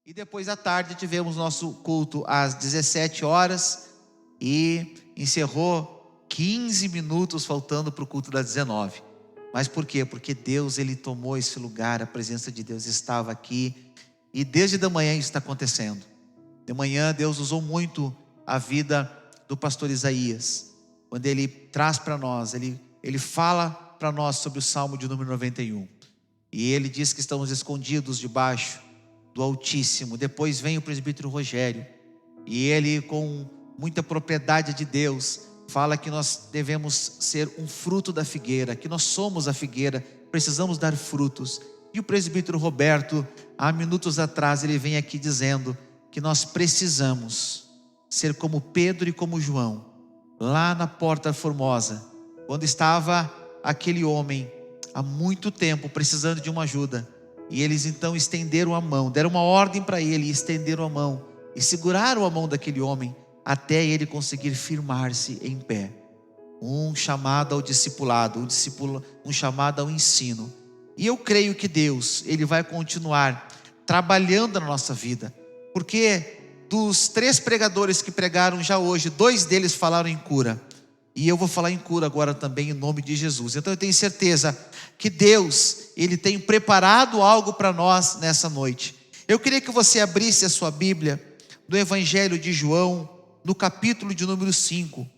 E depois à tarde tivemos nosso culto às 17 horas e encerrou 15 minutos faltando para o culto das 19. Mas por quê? Porque Deus, Ele tomou esse lugar, a presença de Deus estava aqui. E desde da manhã isso está acontecendo. De manhã Deus usou muito a vida do pastor Isaías, quando ele traz para nós, ele fala para nós sobre o Salmo de número 91. E ele diz que estamos escondidos debaixo do Altíssimo. Depois vem o presbítero Rogério, e ele, com muita propriedade de Deus, fala que nós devemos ser um fruto da figueira, que nós somos a figueira, precisamos dar frutos. E o presbítero Roberto, há minutos atrás, ele vem aqui dizendo que nós precisamos ser como Pedro e como João, lá na Porta Formosa, quando estava aquele homem há muito tempo precisando de uma ajuda, e eles então estenderam a mão, deram uma ordem para ele, e estenderam a mão e seguraram a mão daquele homem até ele conseguir firmar-se em pé. Um chamado ao discipulado, um chamado ao ensino. E eu creio que Deus, Ele vai continuar trabalhando na nossa vida, porque dos 3 pregadores que pregaram já hoje, 2 deles falaram em cura, e eu vou falar em cura agora também, em nome de Jesus. Então eu tenho certeza que Deus, Ele tem preparado algo para nós nessa noite. Eu queria que você abrisse a sua Bíblia no Evangelho de João, no capítulo de número 5.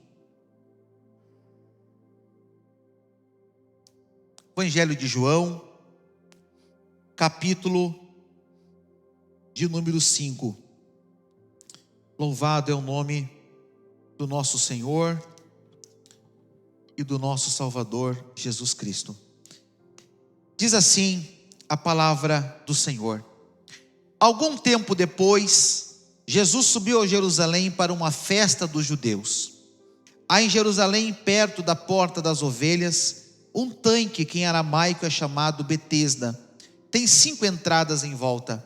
Evangelho de João, capítulo de número 5. Louvado é o nome do nosso Senhor e do nosso Salvador Jesus Cristo. Diz assim a palavra do Senhor: algum tempo depois, Jesus subiu a Jerusalém para uma festa dos judeus. Há em Jerusalém, perto da porta das ovelhas, um tanque que em aramaico é chamado Betesda. Tem 5 entradas em volta.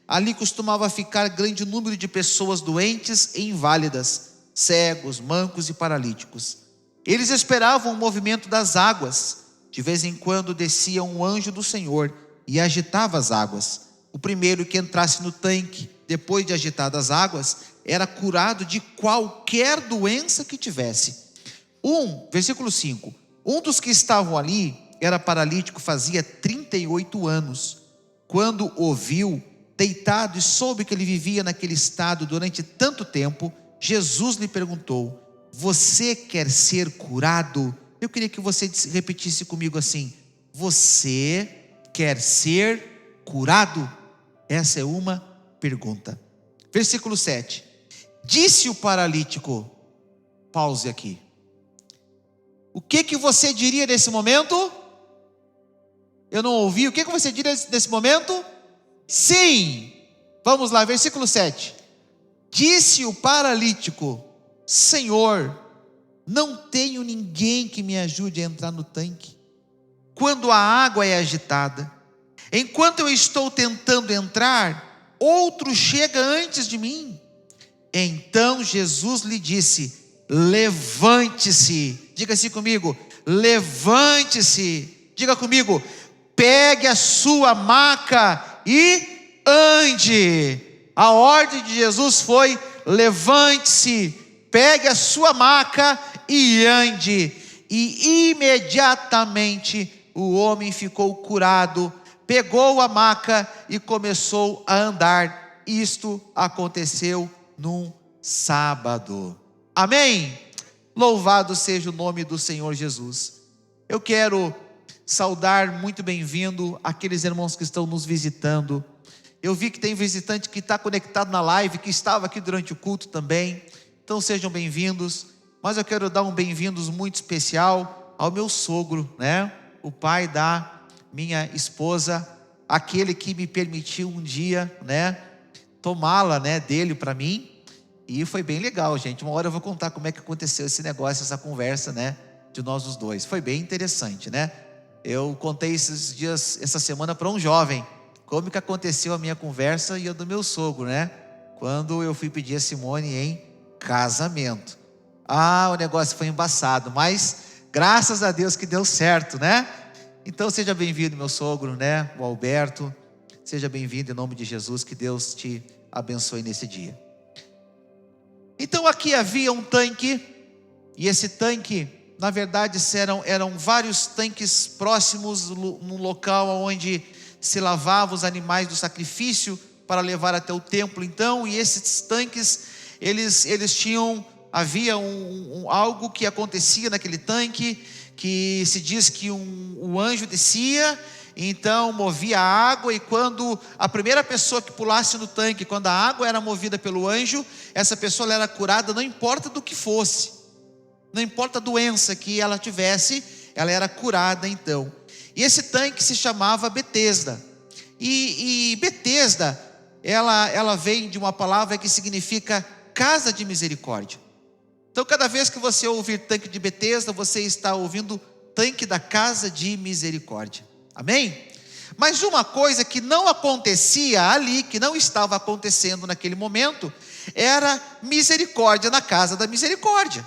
Ali costumava ficar grande número de pessoas doentes e inválidas, cegos, mancos e paralíticos. Eles esperavam o movimento das águas. De vez em quando descia um anjo do Senhor e agitava as águas. O primeiro que entrasse no tanque, depois de agitadas as águas, era curado de qualquer doença que tivesse. Versículo 5. Um dos que estavam ali era paralítico, fazia 38 anos. Quando o viu deitado e soube que ele vivia naquele estado durante tanto tempo, Jesus lhe perguntou: você quer ser curado? Eu queria que você repetisse comigo assim: você quer ser curado? Essa é uma pergunta. Versículo 7. Disse o paralítico, pause aqui. O que você diria nesse momento? Eu não ouvi. O que você diria nesse momento? Sim. Vamos lá, versículo 7. Disse o paralítico: Senhor, não tenho ninguém que me ajude a entrar no tanque quando a água é agitada. Enquanto eu estou tentando entrar, outro chega antes de mim. Então Jesus lhe disse: levante-se. Diga assim comigo: levante-se. Diga comigo: pegue a sua maca e ande. A ordem de Jesus foi: levante-se, pegue a sua maca e ande. E imediatamente o homem ficou curado, pegou a maca e começou a andar. Isto aconteceu num sábado. Amém? Louvado seja o nome do Senhor Jesus. Eu quero saudar muito bem-vindo aqueles irmãos que estão nos visitando. Eu vi que tem visitante que está conectado na live, que estava aqui durante o culto também. Então sejam bem-vindos. Mas eu quero dar um bem-vindos muito especial ao meu sogro, né? O pai da minha esposa, aquele que me permitiu um dia, né, tomá-la, né, dele para mim. E foi bem legal, gente. Uma hora eu vou contar como é que aconteceu esse negócio, essa conversa, né, de nós os dois. Foi bem interessante, né? Eu contei esses dias, essa semana, para um jovem, como que aconteceu a minha conversa e a do meu sogro, né? Quando eu fui pedir a Simone em casamento. O negócio foi embaçado, mas graças a Deus que deu certo, né? Então seja bem-vindo, meu sogro, né? O Alberto. Seja bem-vindo em nome de Jesus, que Deus te abençoe nesse dia. Então aqui havia um tanque, e esse tanque, na verdade, eram vários tanques próximos num local onde se lavavam os animais do sacrifício para levar até o templo. Então, e esses tanques, eles tinham, havia algo que acontecia naquele tanque, que se diz que o anjo descia, então movia a água, e quando a primeira pessoa que pulasse no tanque, quando a água era movida pelo anjo, essa pessoa era curada, não importa do que fosse, não importa a doença que ela tivesse, ela era curada então. E esse tanque se chamava Betesda, e Betesda, ela vem de uma palavra que significa casa de misericórdia. Então cada vez que você ouvir tanque de Betesda, você está ouvindo tanque da casa de misericórdia. Amém? Mas uma coisa que não acontecia ali, que não estava acontecendo naquele momento, era misericórdia na casa da misericórdia.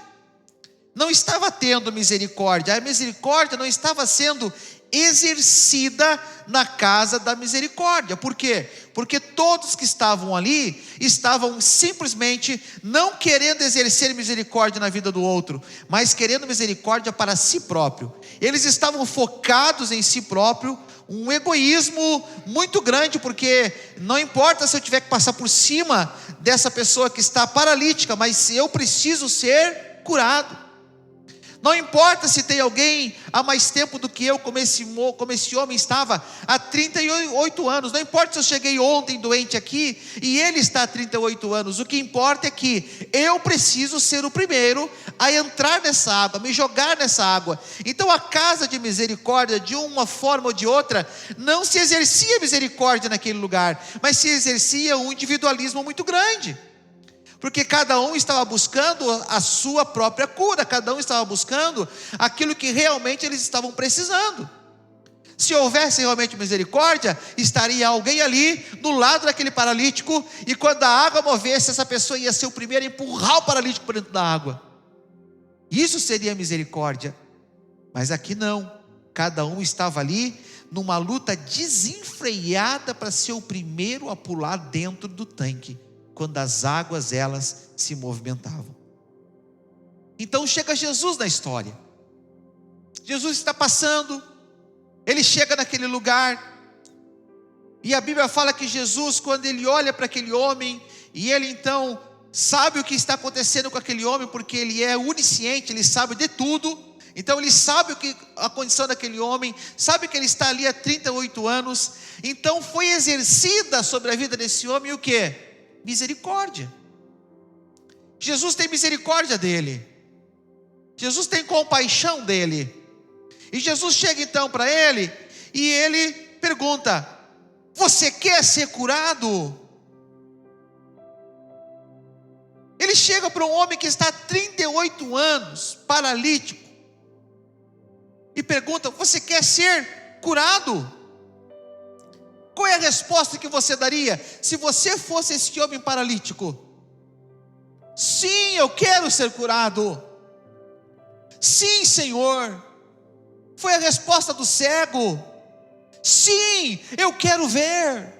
Não estava tendo misericórdia, a misericórdia não estava sendo exercida na casa da misericórdia. Por quê? Porque todos que estavam ali estavam simplesmente não querendo exercer misericórdia na vida do outro, mas querendo misericórdia para si próprio. Eles estavam focados em si próprio, um egoísmo muito grande, porque não importa se eu tiver que passar por cima dessa pessoa que está paralítica, mas eu preciso ser curado. Não importa se tem alguém há mais tempo do que eu, como esse homem estava há 38 anos. Não importa se eu cheguei ontem doente aqui e ele está há 38 anos. O que importa é que eu preciso ser o primeiro a entrar nessa água, me jogar nessa água. Então a casa de misericórdia, de uma forma ou de outra, não se exercia misericórdia naquele lugar, mas se exercia um individualismo muito grande. Porque cada um estava buscando a sua própria cura, cada um estava buscando aquilo que realmente eles estavam precisando. Se houvesse realmente misericórdia, estaria alguém ali do lado daquele paralítico, e quando a água movesse, essa pessoa ia ser o primeiro a empurrar o paralítico para dentro da água. Isso seria misericórdia. Mas aqui não, cada um estava ali numa luta desenfreada para ser o primeiro a pular dentro do tanque, quando as águas elas se movimentavam. Então chega Jesus na história. Jesus está passando, ele chega naquele lugar, e a Bíblia fala que Jesus, quando ele olha para aquele homem, e ele então sabe o que está acontecendo com aquele homem, porque ele é onisciente, ele sabe de tudo. Então ele sabe a condição daquele homem, sabe que ele está ali há 38 anos. Então foi exercida sobre a vida desse homem o quê? Misericórdia. Jesus tem misericórdia dele, Jesus tem compaixão dele, e Jesus chega então para ele, e ele pergunta: você quer ser curado? Ele chega para um homem que está há 38 anos, paralítico, e pergunta: você quer ser curado? Qual é a resposta que você daria se você fosse esse homem paralítico? Sim, eu quero ser curado. Sim, Senhor. Foi a resposta do cego. Sim, eu quero ver.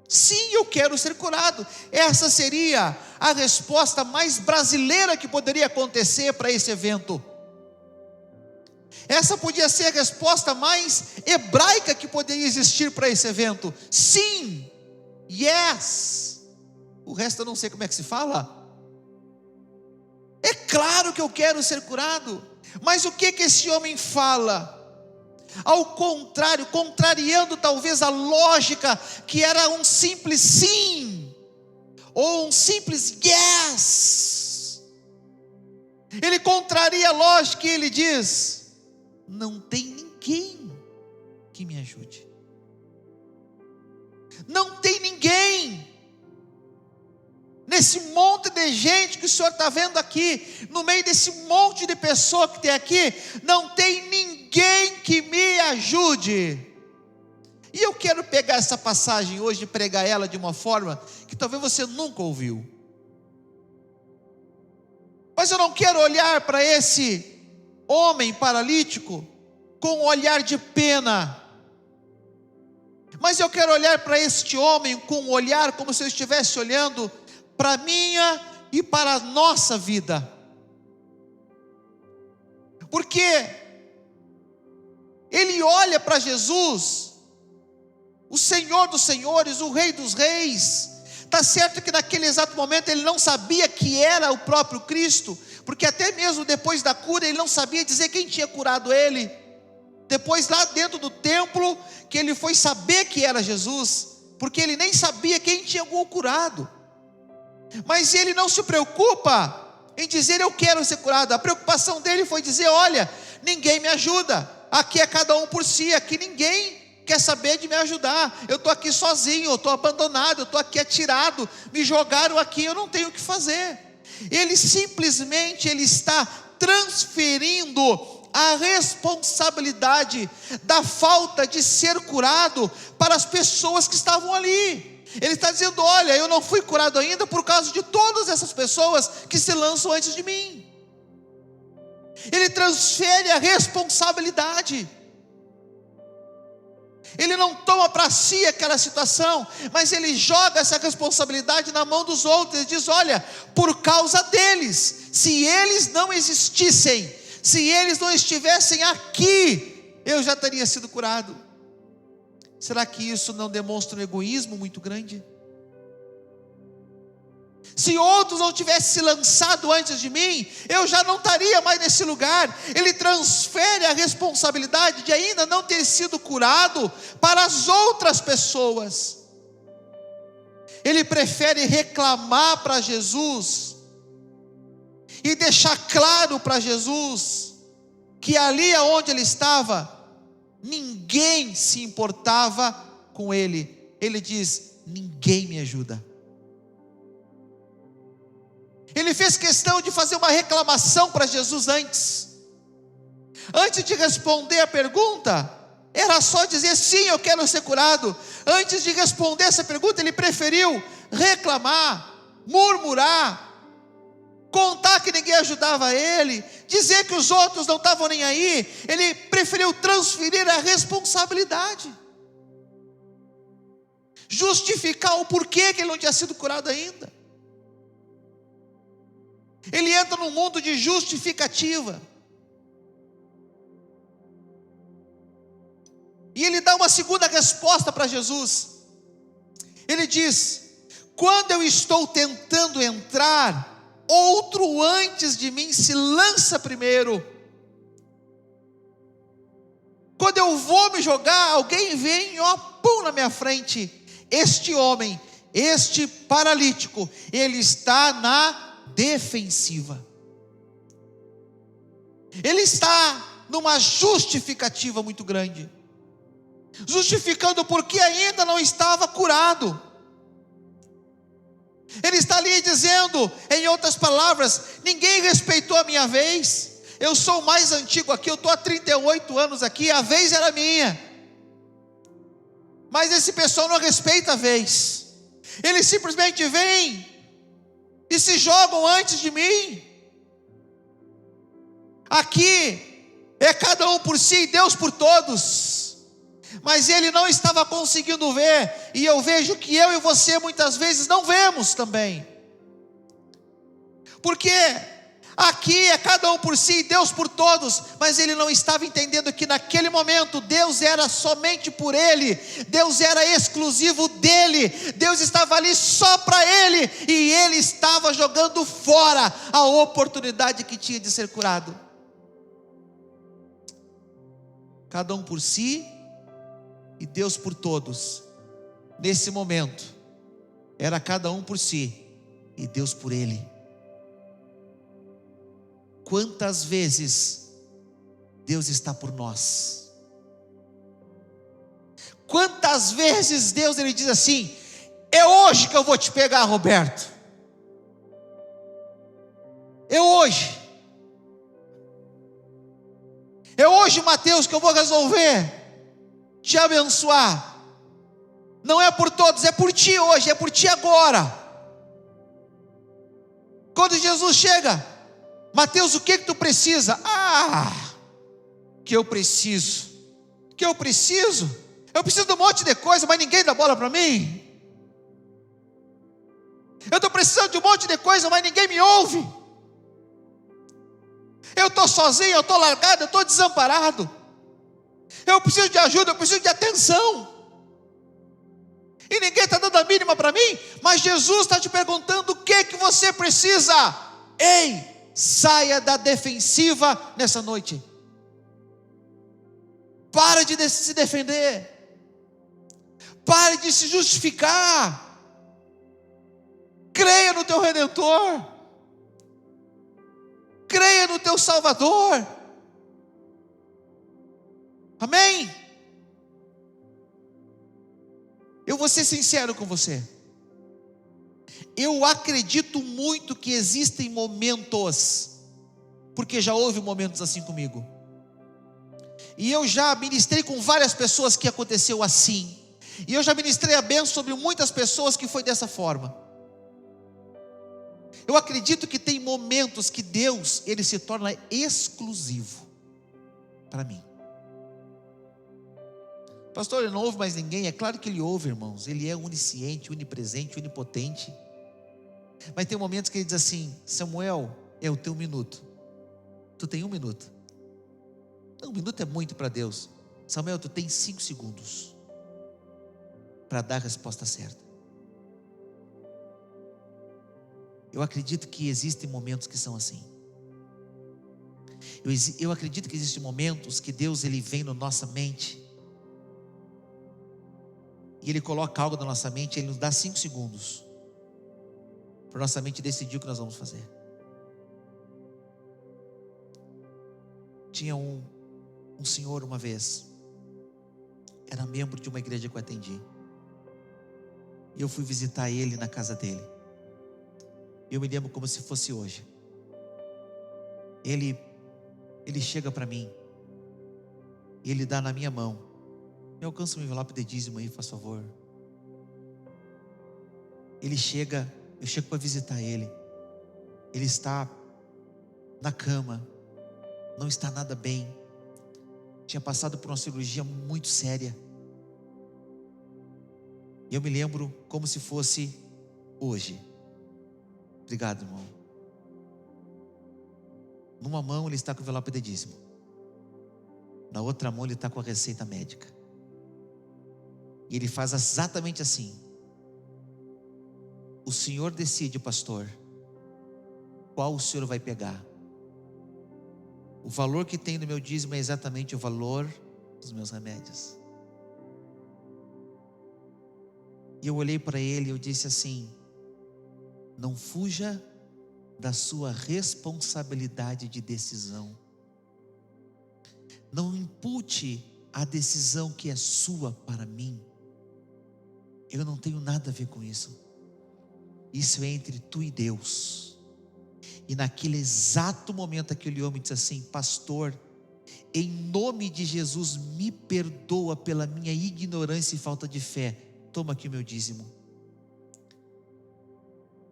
Sim, eu quero ser curado. Essa seria a resposta mais brasileira que poderia acontecer para esse evento. Essa podia ser a resposta mais hebraica que poderia existir para esse evento. Sim, yes. O resto eu não sei como é que se fala. É claro que eu quero ser curado. Mas o que esse homem fala? Ao contrário, contrariando talvez a lógica, que era um simples sim, ou um simples yes. Ele contraria a lógica e ele diz: não tem ninguém que me ajude. Não tem ninguém. Nesse monte de gente que o Senhor está vendo aqui, no meio desse monte de pessoa que tem aqui, não tem ninguém que me ajude. E eu quero pegar essa passagem hoje e pregar ela de uma forma que talvez você nunca ouviu. Mas eu não quero olhar para esse homem paralítico com um olhar de pena. Mas eu quero olhar para este homem com um olhar como se eu estivesse olhando para a minha e para a nossa vida. Porque ele olha para Jesus, o Senhor dos senhores, o Rei dos reis. Está certo que naquele exato momento ele não sabia que era o próprio Cristo, porque até mesmo depois da cura ele não sabia dizer quem tinha curado ele. Depois lá dentro do templo que ele foi saber que era Jesus, porque ele nem sabia quem tinha o curado. Mas ele não se preocupa em dizer eu quero ser curado. A preocupação dele foi dizer: olha, ninguém me ajuda, aqui é cada um por si, aqui ninguém quer saber de me ajudar, eu estou aqui sozinho, eu estou abandonado, eu estou aqui atirado, me jogaram aqui, eu não tenho o que fazer. Ele simplesmente está transferindo a responsabilidade da falta de ser curado para as pessoas que estavam ali. Ele está dizendo: olha, eu não fui curado ainda por causa de todas essas pessoas que se lançam antes de mim. Ele transfere a responsabilidade. Ele não toma para si aquela situação, mas ele joga essa responsabilidade na mão dos outros. Ele diz: olha, por causa deles, se eles não existissem, se eles não estivessem aqui, eu já teria sido curado. Será que isso não demonstra um egoísmo muito grande? Se outros não tivessem se lançado antes de mim, eu já não estaria mais nesse lugar. Ele transfere a responsabilidade de ainda não ter sido curado para as outras pessoas. Ele prefere reclamar para Jesus e deixar claro para Jesus que ali aonde ele estava, ninguém se importava com ele. Ele diz: ninguém me ajuda. Ele fez questão de fazer uma reclamação para Jesus antes de responder a pergunta. Era só dizer: sim, eu quero ser curado. Antes de responder essa pergunta, ele preferiu reclamar, murmurar, contar que ninguém ajudava ele, dizer que os outros não estavam nem aí. Ele preferiu transferir a responsabilidade, justificar o porquê que ele não tinha sido curado ainda. Ele entra num mundo de justificativa. E ele dá uma segunda resposta para Jesus. Ele diz: quando eu estou tentando entrar, outro antes de mim se lança primeiro. Quando eu vou me jogar, alguém vem, ó, pum, na minha frente. Este homem, este paralítico, ele está na defensiva. Ele está numa justificativa muito grande, justificando porque ainda não estava curado. Ele está ali dizendo, em outras palavras: ninguém respeitou a minha vez. Eu sou o mais antigo aqui, eu estou há 38 anos aqui, a vez era minha, mas esse pessoal não respeita a vez. Eles simplesmente vêm e se jogam antes de mim. Aqui é cada um por si, Deus por todos. Mas ele não estava conseguindo ver, e eu vejo que eu e você muitas vezes não vemos também. Porque aqui é cada um por si, Deus por todos, mas ele não estava entendendo que naquele momento Deus era somente por ele, Deus era exclusivo dele, Deus estava ali só para ele, e ele estava jogando fora a oportunidade que tinha de ser curado. Cada um por si e Deus por todos. Nesse momento era cada um por si e Deus por ele. Quantas vezes Deus está por nós? Quantas vezes Deus ele diz assim: é hoje que eu vou te pegar, Roberto, é hoje, Mateus, que eu vou resolver te abençoar. Não é por todos, é por ti hoje, é por ti agora. Quando Jesus chega: Mateus, o que tu precisa? Que eu preciso Eu preciso de um monte de coisa, mas ninguém dá bola para mim. Eu estou precisando de um monte de coisa, mas ninguém me ouve. Eu estou sozinho, eu estou largado, eu estou desamparado. Eu preciso de ajuda, eu preciso de atenção. E ninguém está dando a mínima para mim. Mas Jesus está te perguntando o que você precisa. Ei, saia da defensiva nessa noite. Para de se defender. Pare de se justificar. Creia no teu Redentor. Creia no teu Salvador. Amém? Eu vou ser sincero com você. Eu acredito muito que existem momentos, porque já houve momentos assim comigo. E eu já ministrei com várias pessoas que aconteceu assim. E eu já ministrei a bênção sobre muitas pessoas que foi dessa forma. Eu acredito que tem momentos que Deus, Ele se torna exclusivo para mim. Pastor, ele não ouve mais ninguém. É claro que Ele ouve, irmãos. Ele é onisciente, onipresente, onipotente. Mas tem momentos que Ele diz assim: Samuel, é o teu minuto. Tu tem 1 minuto. Não, 1 minuto é muito para Deus. Samuel, tu tem 5 segundos para dar a resposta certa. Eu acredito que existem momentos que são assim. Eu acredito que existem momentos que Deus, Ele vem na nossa mente e Ele coloca algo na nossa mente. Ele nos dá 5 segundos para nossa mente decidir o que nós vamos fazer. Tinha um senhor uma vez, era membro de uma igreja que eu atendi, e eu fui visitar ele na casa dele. Eu me lembro como se fosse hoje. Ele chega para mim, e ele dá na minha mão: me alcança um envelope de dízimo aí, faz favor. Eu chego para visitar ele. Ele está na cama, não está nada bem, tinha passado por uma cirurgia muito séria. E eu me lembro como se fosse hoje. Obrigado, irmão. Numa mão ele está com o envelope de dízimo, na outra mão ele está com a receita médica. E ele faz exatamente assim: o senhor decide, pastor, qual o senhor vai pegar. O valor que tem no meu dízimo é exatamente o valor dos meus remédios. E eu olhei para ele e eu disse assim: não fuja da sua responsabilidade de decisão. Não impute a decisão que é sua para mim. Eu não tenho nada a ver com isso. Isso é entre tu e Deus. E naquele exato momento aquele homem disse assim: pastor, em nome de Jesus, me perdoa pela minha ignorância e falta de fé. Toma aqui o meu dízimo.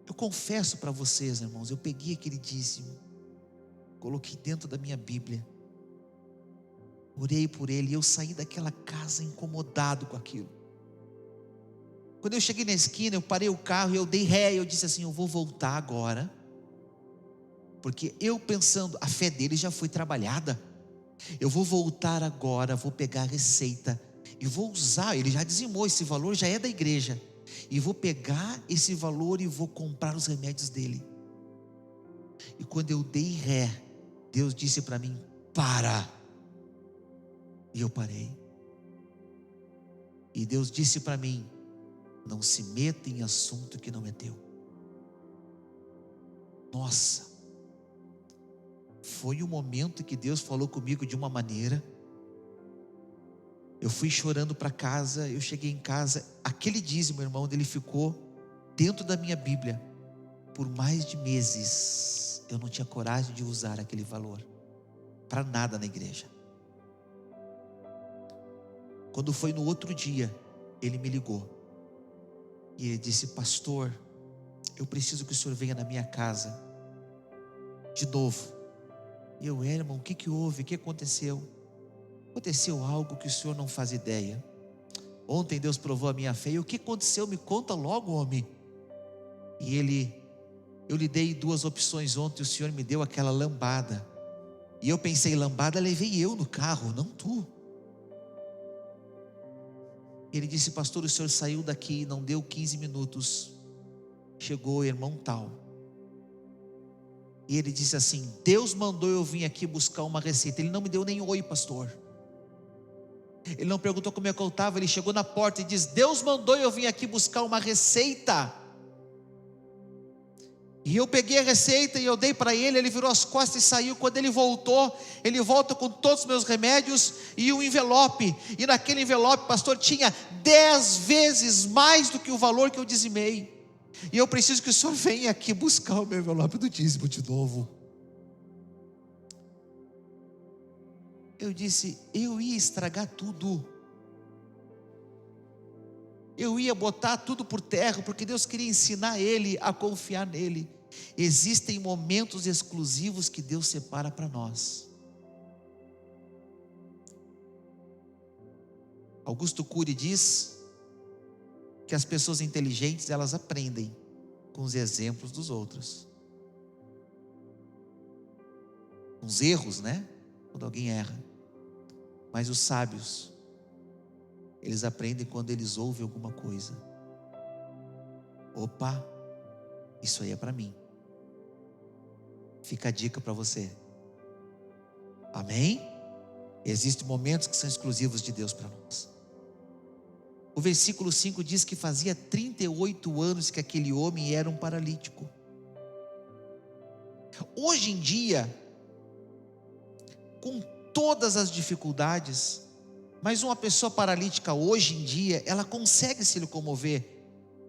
Eu confesso para vocês, irmãos, eu peguei aquele dízimo, coloquei dentro da minha Bíblia, orei por ele, e eu saí daquela casa incomodado com aquilo. Quando eu cheguei na esquina, eu parei o carro e eu dei ré, e eu disse assim: eu vou voltar agora, porque eu pensando, a fé dele já foi trabalhada. Eu vou voltar agora, vou pegar a receita e vou usar, ele já dizimou, esse valor já é da igreja, e vou pegar esse valor e vou comprar os remédios dele. E quando eu dei ré, Deus disse para mim: para. E eu parei. E Deus disse para mim: não se meta em assunto que não é teu. Nossa, foi um momento que Deus falou comigo de uma maneira. Eu fui chorando para casa. Eu cheguei em casa, aquele dízimo, irmão, ele ficou dentro da minha Bíblia por mais de meses. Eu não tinha coragem de usar aquele valor para nada na igreja. Quando foi no outro dia, ele me ligou e ele disse: pastor, eu preciso que o senhor venha na minha casa de novo. E eu: irmão, o que houve? O que aconteceu? Aconteceu algo que o senhor não faz ideia. Ontem Deus provou a minha fé. E o que aconteceu? Me conta logo, homem. E eu lhe dei 2 opções ontem, o Senhor me deu aquela lambada. E eu pensei, lambada levei eu no carro, não tu. Ele disse, pastor, o senhor saiu daqui, não deu 15 minutos, chegou o irmão tal. E ele disse assim, Deus mandou eu vir aqui buscar uma receita. Ele não me deu nem oi, pastor. Ele não perguntou como é que eu estava, ele chegou na porta e disse, Deus mandou eu vir aqui buscar uma receita. E eu peguei a receita e eu dei para ele, ele virou as costas e saiu. Quando ele voltou, ele volta com todos os meus remédios e um envelope. E naquele envelope, pastor, tinha 10 vezes mais do que o valor que eu dizimei. E eu preciso que o senhor venha aqui buscar o meu envelope do dízimo de novo. Eu disse, eu ia estragar tudo. Eu ia botar tudo por terra, porque Deus queria ensinar ele a confiar nele. Existem momentos exclusivos que Deus separa para nós. Augusto Cury diz que as pessoas inteligentes, elas aprendem com os exemplos dos outros. Com os erros, né? Quando alguém erra. Mas os sábios, eles aprendem quando eles ouvem alguma coisa. Opa, isso aí é para mim. Fica a dica para você. Amém? Existem momentos que são exclusivos de Deus para nós. O versículo 5 diz que fazia 38 anos que aquele homem era um paralítico. Hoje em dia, com todas as dificuldades, mas uma pessoa paralítica hoje em dia, ela consegue se locomover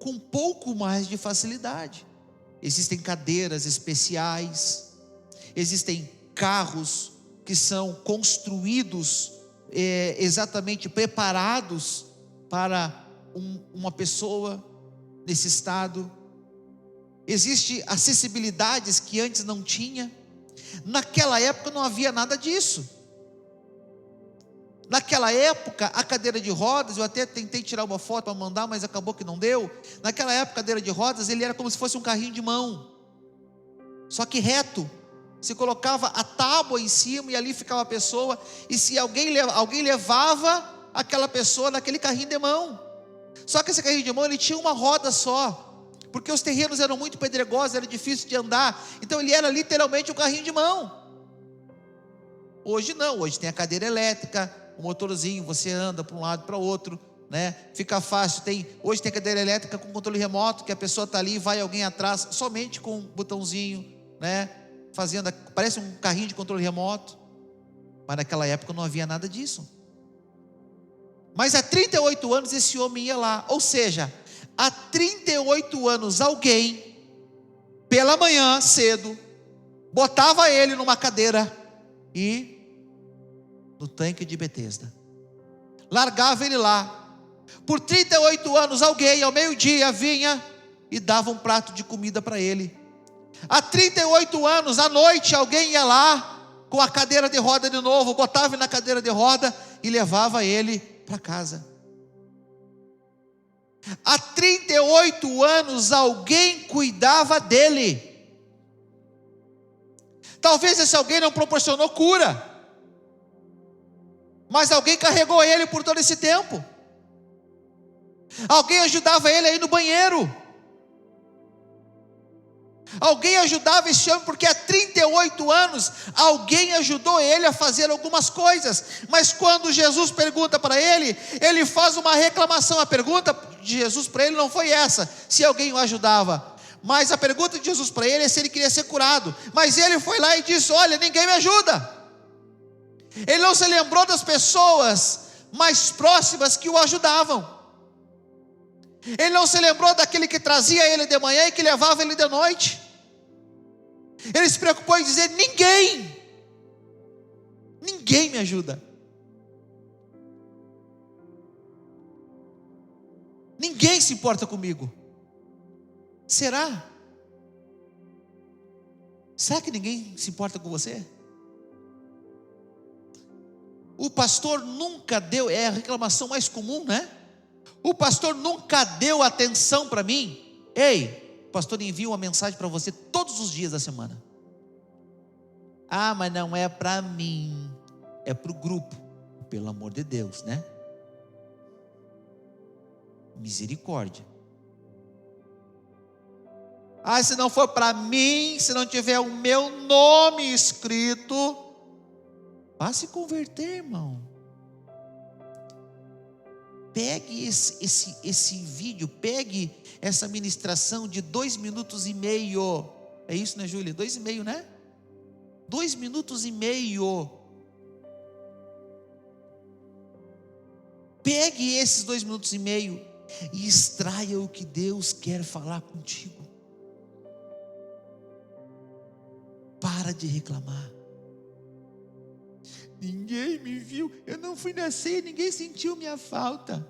com um pouco mais de facilidade. Existem cadeiras especiais, existem carros que são construídos, exatamente preparados para uma pessoa nesse estado. Existem acessibilidades que antes não tinha. Naquela época não havia nada disso. Naquela época, a cadeira de rodas, eu até tentei tirar uma foto para mandar, mas acabou que não deu. Naquela época, a cadeira de rodas, ele era como se fosse um carrinho de mão, só que reto. Se colocava a tábua em cima e ali ficava a pessoa. E se alguém levava aquela pessoa naquele carrinho de mão. Só que esse carrinho de mão, ele tinha uma roda só, porque os terrenos eram muito pedregosos, era difícil de andar. Então ele era literalmente um carrinho de mão. Hoje não, hoje tem a cadeira elétrica, o motorzinho, você anda para um lado e para o outro, né? Fica fácil. Hoje tem cadeira elétrica com controle remoto, que a pessoa está ali, vai alguém atrás, somente com um botãozinho, né? Parece um carrinho de controle remoto. Mas naquela época não havia nada disso. Mas há 38 anos esse homem ia lá. Ou seja, há 38 anos alguém, pela manhã cedo, botava ele numa cadeira e no tanque de Betesda, largava ele lá. Por 38 anos alguém ao meio-dia vinha e dava um prato de comida para ele. Há 38 anos à noite alguém ia lá com a cadeira de roda de novo, botava ele na cadeira de roda e levava ele para casa. Há 38 anos alguém cuidava dele. Talvez esse alguém não proporcionou cura, mas alguém carregou ele por todo esse tempo. Alguém ajudava ele a ir no banheiro. Alguém ajudava esse homem, porque há 38 anos alguém ajudou ele a fazer algumas coisas. Mas quando Jesus pergunta para ele, ele faz uma reclamação. A pergunta de Jesus para ele não foi essa, se alguém o ajudava, mas a pergunta de Jesus para ele é se ele queria ser curado. Mas ele foi lá e disse: olha, ninguém me ajuda. Ele não se lembrou das pessoas mais próximas que o ajudavam. Ele não se lembrou daquele que trazia ele de manhã e que levava ele de noite. Ele se preocupou em dizer: ninguém me ajuda. Ninguém se importa comigo. Será? Será que ninguém se importa com você? O pastor nunca deu, é a reclamação mais comum, né? O pastor nunca deu atenção para mim. Ei, o pastor envia uma mensagem para você todos os dias da semana. Ah, mas não é para mim, é para o grupo. Pelo amor de Deus, né? Misericórdia. Ah, se não for para mim, se não tiver o meu nome escrito, vá se converter, irmão. Pegue esse vídeo, pegue essa ministração de 2 minutos e meio. É isso, né, Júlia? 2,5, né? 2 minutos e meio. Pegue esses 2 minutos e meio e extraia o que Deus quer falar contigo. Para de reclamar. Ninguém me viu, eu não fui na ceia, ninguém sentiu minha falta.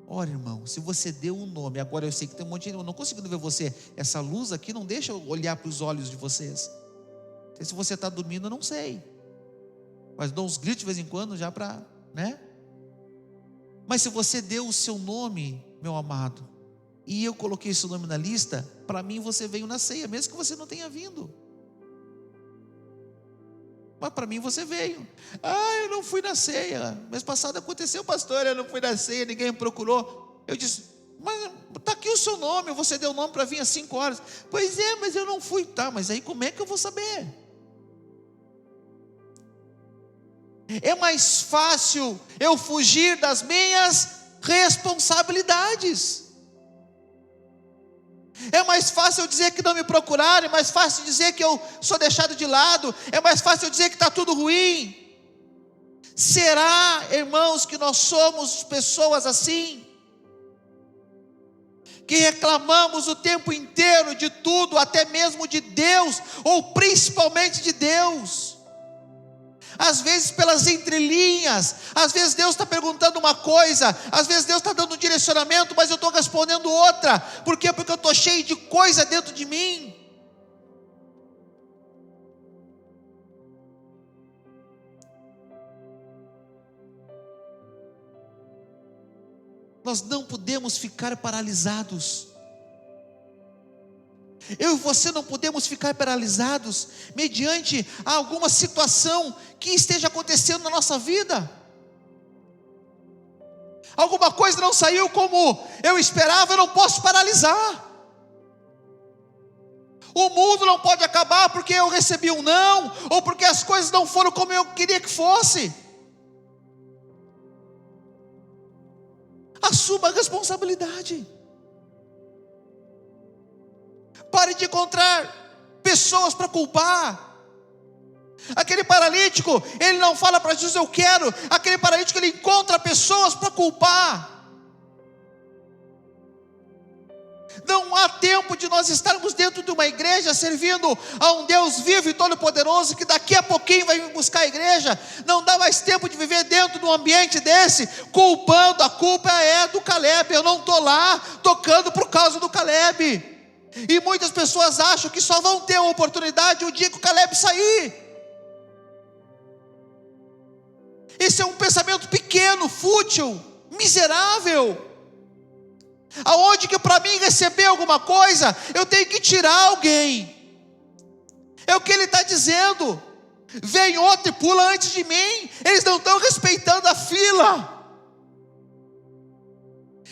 Ora, irmão, se você deu um nome, agora eu sei que tem um monte de gente, eu não consigo ver você, essa luz aqui não deixa eu olhar para os olhos de vocês. Se você está dormindo, eu não sei, mas dou uns gritos de vez em quando já para, né? Mas se você deu o seu nome, meu amado, e eu coloquei seu nome na lista, para mim você veio na ceia, mesmo que você não tenha vindo. Mas para mim você veio. Ah, eu não fui na ceia. Mês passado aconteceu, pastor, eu não fui na ceia, ninguém me procurou. Eu disse, mas está aqui o seu nome, você deu o nome para vir às 5 horas. Pois é, mas eu não fui. Tá, mas aí como é que eu vou saber? É mais fácil eu fugir das minhas responsabilidades. É mais fácil eu dizer que não me procuraram, é mais fácil dizer que eu sou deixado de lado, é mais fácil eu dizer que está tudo ruim. Será, irmãos, que nós somos pessoas assim? Que reclamamos o tempo inteiro de tudo, até mesmo de Deus, ou principalmente de Deus? Às vezes pelas entrelinhas, às vezes Deus está perguntando uma coisa, às vezes Deus está dando um direcionamento, mas eu estou respondendo outra. Por quê? Porque eu estou cheio de coisa dentro de mim. Nós não podemos ficar paralisados. Eu e você não podemos ficar paralisados mediante alguma situação que esteja acontecendo na nossa vida. Alguma coisa não saiu como eu esperava, eu não posso paralisar. O mundo não pode acabar porque eu recebi um não, ou porque as coisas não foram como eu queria que fosse. Assuma a responsabilidade. Pare de encontrar pessoas para culpar. Aquele paralítico, ele não fala para Jesus eu quero. Aquele paralítico, ele encontra pessoas para culpar. Não há tempo de nós estarmos dentro de uma igreja servindo a um Deus vivo e todo-poderoso que daqui a pouquinho vai vir buscar a igreja. Não dá mais tempo de viver dentro de um ambiente desse culpando. A culpa é do Caleb. Eu não estou lá tocando por causa do Caleb. E muitas pessoas acham que só vão ter a oportunidade o dia que o Caleb sair. Esse é um pensamento pequeno, fútil, miserável. Aonde que para mim receber alguma coisa, eu tenho que tirar alguém. É o que ele está dizendo. Vem outro e pula antes de mim. Eles não estão respeitando a fila.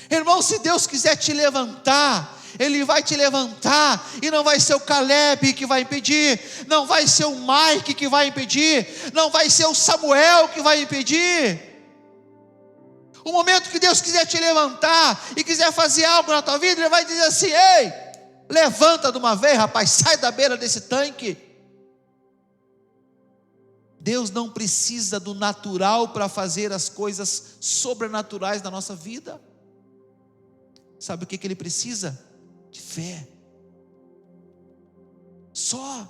Irmão, se Deus quiser te levantar, Ele vai te levantar, e não vai ser o Caleb que vai impedir, não vai ser o Mike que vai impedir, não vai ser o Samuel que vai impedir. O momento que Deus quiser te levantar e quiser fazer algo na tua vida, Ele vai dizer assim: ei, levanta de uma vez, rapaz, sai da beira desse tanque. Deus não precisa do natural para fazer as coisas sobrenaturais da nossa vida. Sabe o que Ele precisa? De fé. Só.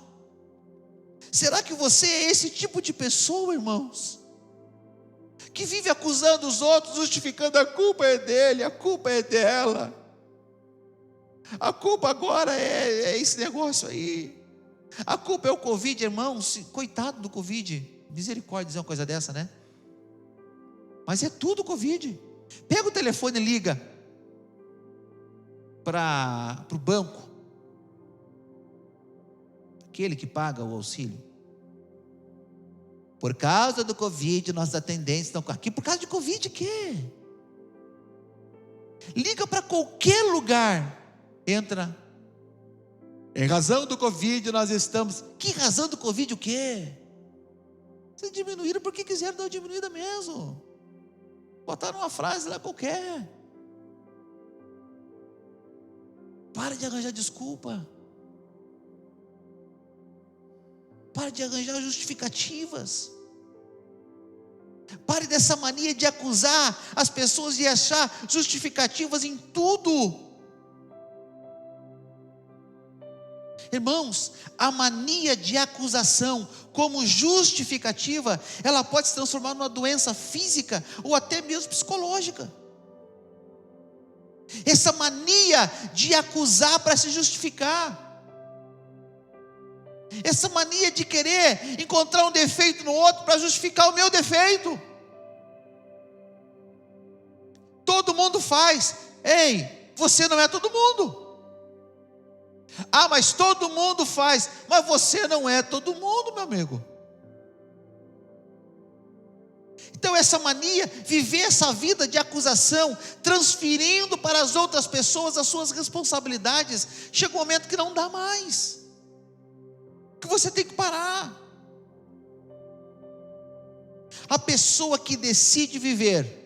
Será que você é esse tipo de pessoa, irmãos? Que vive acusando os outros, justificando a culpa é dele, a culpa é dela. A culpa agora é esse negócio aí. A culpa é o Covid, irmãos. Coitado do Covid. Misericórdia dizer uma coisa dessa, né? Mas é tudo Covid. Pega o telefone e liga para o banco, aquele que paga o auxílio. Por causa do Covid, nossos atendentes estão aqui. Por causa de Covid, o quê? Liga para qualquer lugar, entra. Em razão do Covid nós estamos. Que razão do Covid o quê? Vocês diminuíram porque quiseram dar uma diminuída mesmo. Botaram uma frase lá qualquer. Para de arranjar desculpa. Pare de arranjar justificativas. Pare dessa mania de acusar as pessoas e achar justificativas em tudo. Irmãos, a mania de acusação como justificativa, ela pode se transformar numa doença física ou até mesmo psicológica. Essa mania de acusar para se justificar. Essa mania de querer encontrar um defeito no outro para justificar o meu defeito. Todo mundo faz. Ei, você não é todo mundo. Ah, mas todo mundo faz. Mas você não é todo mundo, meu amigo. Então essa mania, viver essa vida de acusação, transferindo para as outras pessoas as suas responsabilidades, chega um momento que não dá mais, que você tem que parar. A pessoa que decide viver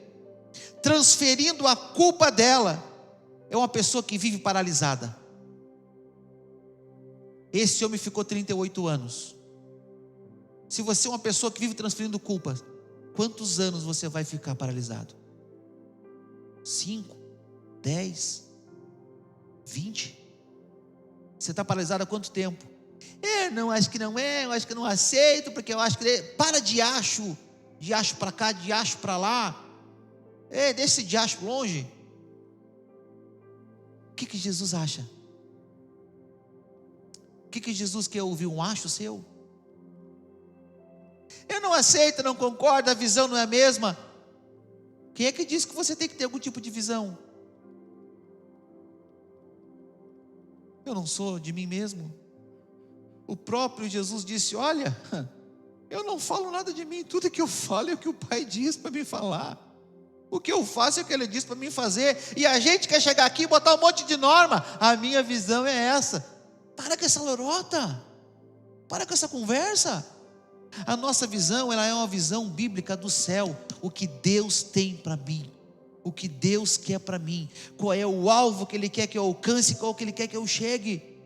transferindo a culpa dela é uma pessoa que vive paralisada. Esse homem ficou 38 anos. Se você é uma pessoa que vive transferindo culpa, quantos anos você vai ficar paralisado? 5, 10, 20? Você está paralisado há quanto tempo? Não, acho que não é, eu acho que não aceito, porque eu acho que... Para de acho para cá, de acho para lá. Deixa esse de acho longe. O que Jesus acha? O que Jesus quer ouvir? Um acho seu? Eu não aceito, não concordo, a visão não é a mesma. Quem é que disse que você tem que ter algum tipo de visão? Eu não sou de mim mesmo. O próprio Jesus disse: olha, eu não falo nada de mim, tudo que eu falo é o que o Pai diz para me falar. O que eu faço é o que Ele diz para mim fazer. E a gente quer chegar aqui e botar um monte de norma. A minha visão é essa. Para com essa lorota. Para com essa conversa. A nossa visão, ela é uma visão bíblica do céu. O que Deus tem para mim. O que Deus quer para mim. Qual é o alvo que Ele quer que eu alcance. Qual que Ele quer que eu chegue.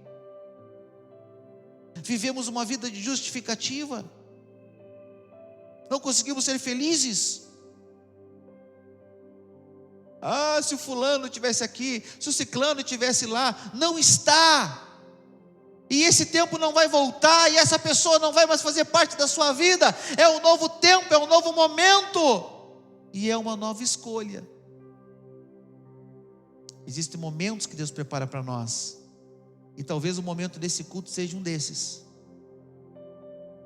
Vivemos uma vida de justificativa. Não conseguimos ser felizes. Ah, se o fulano estivesse aqui, se o ciclano estivesse lá. Não está. E esse tempo não vai voltar, e essa pessoa não vai mais fazer parte da sua vida. É um novo tempo, é um novo momento, e é uma nova escolha. Existem momentos que Deus prepara para nós, e talvez o momento desse culto seja um desses.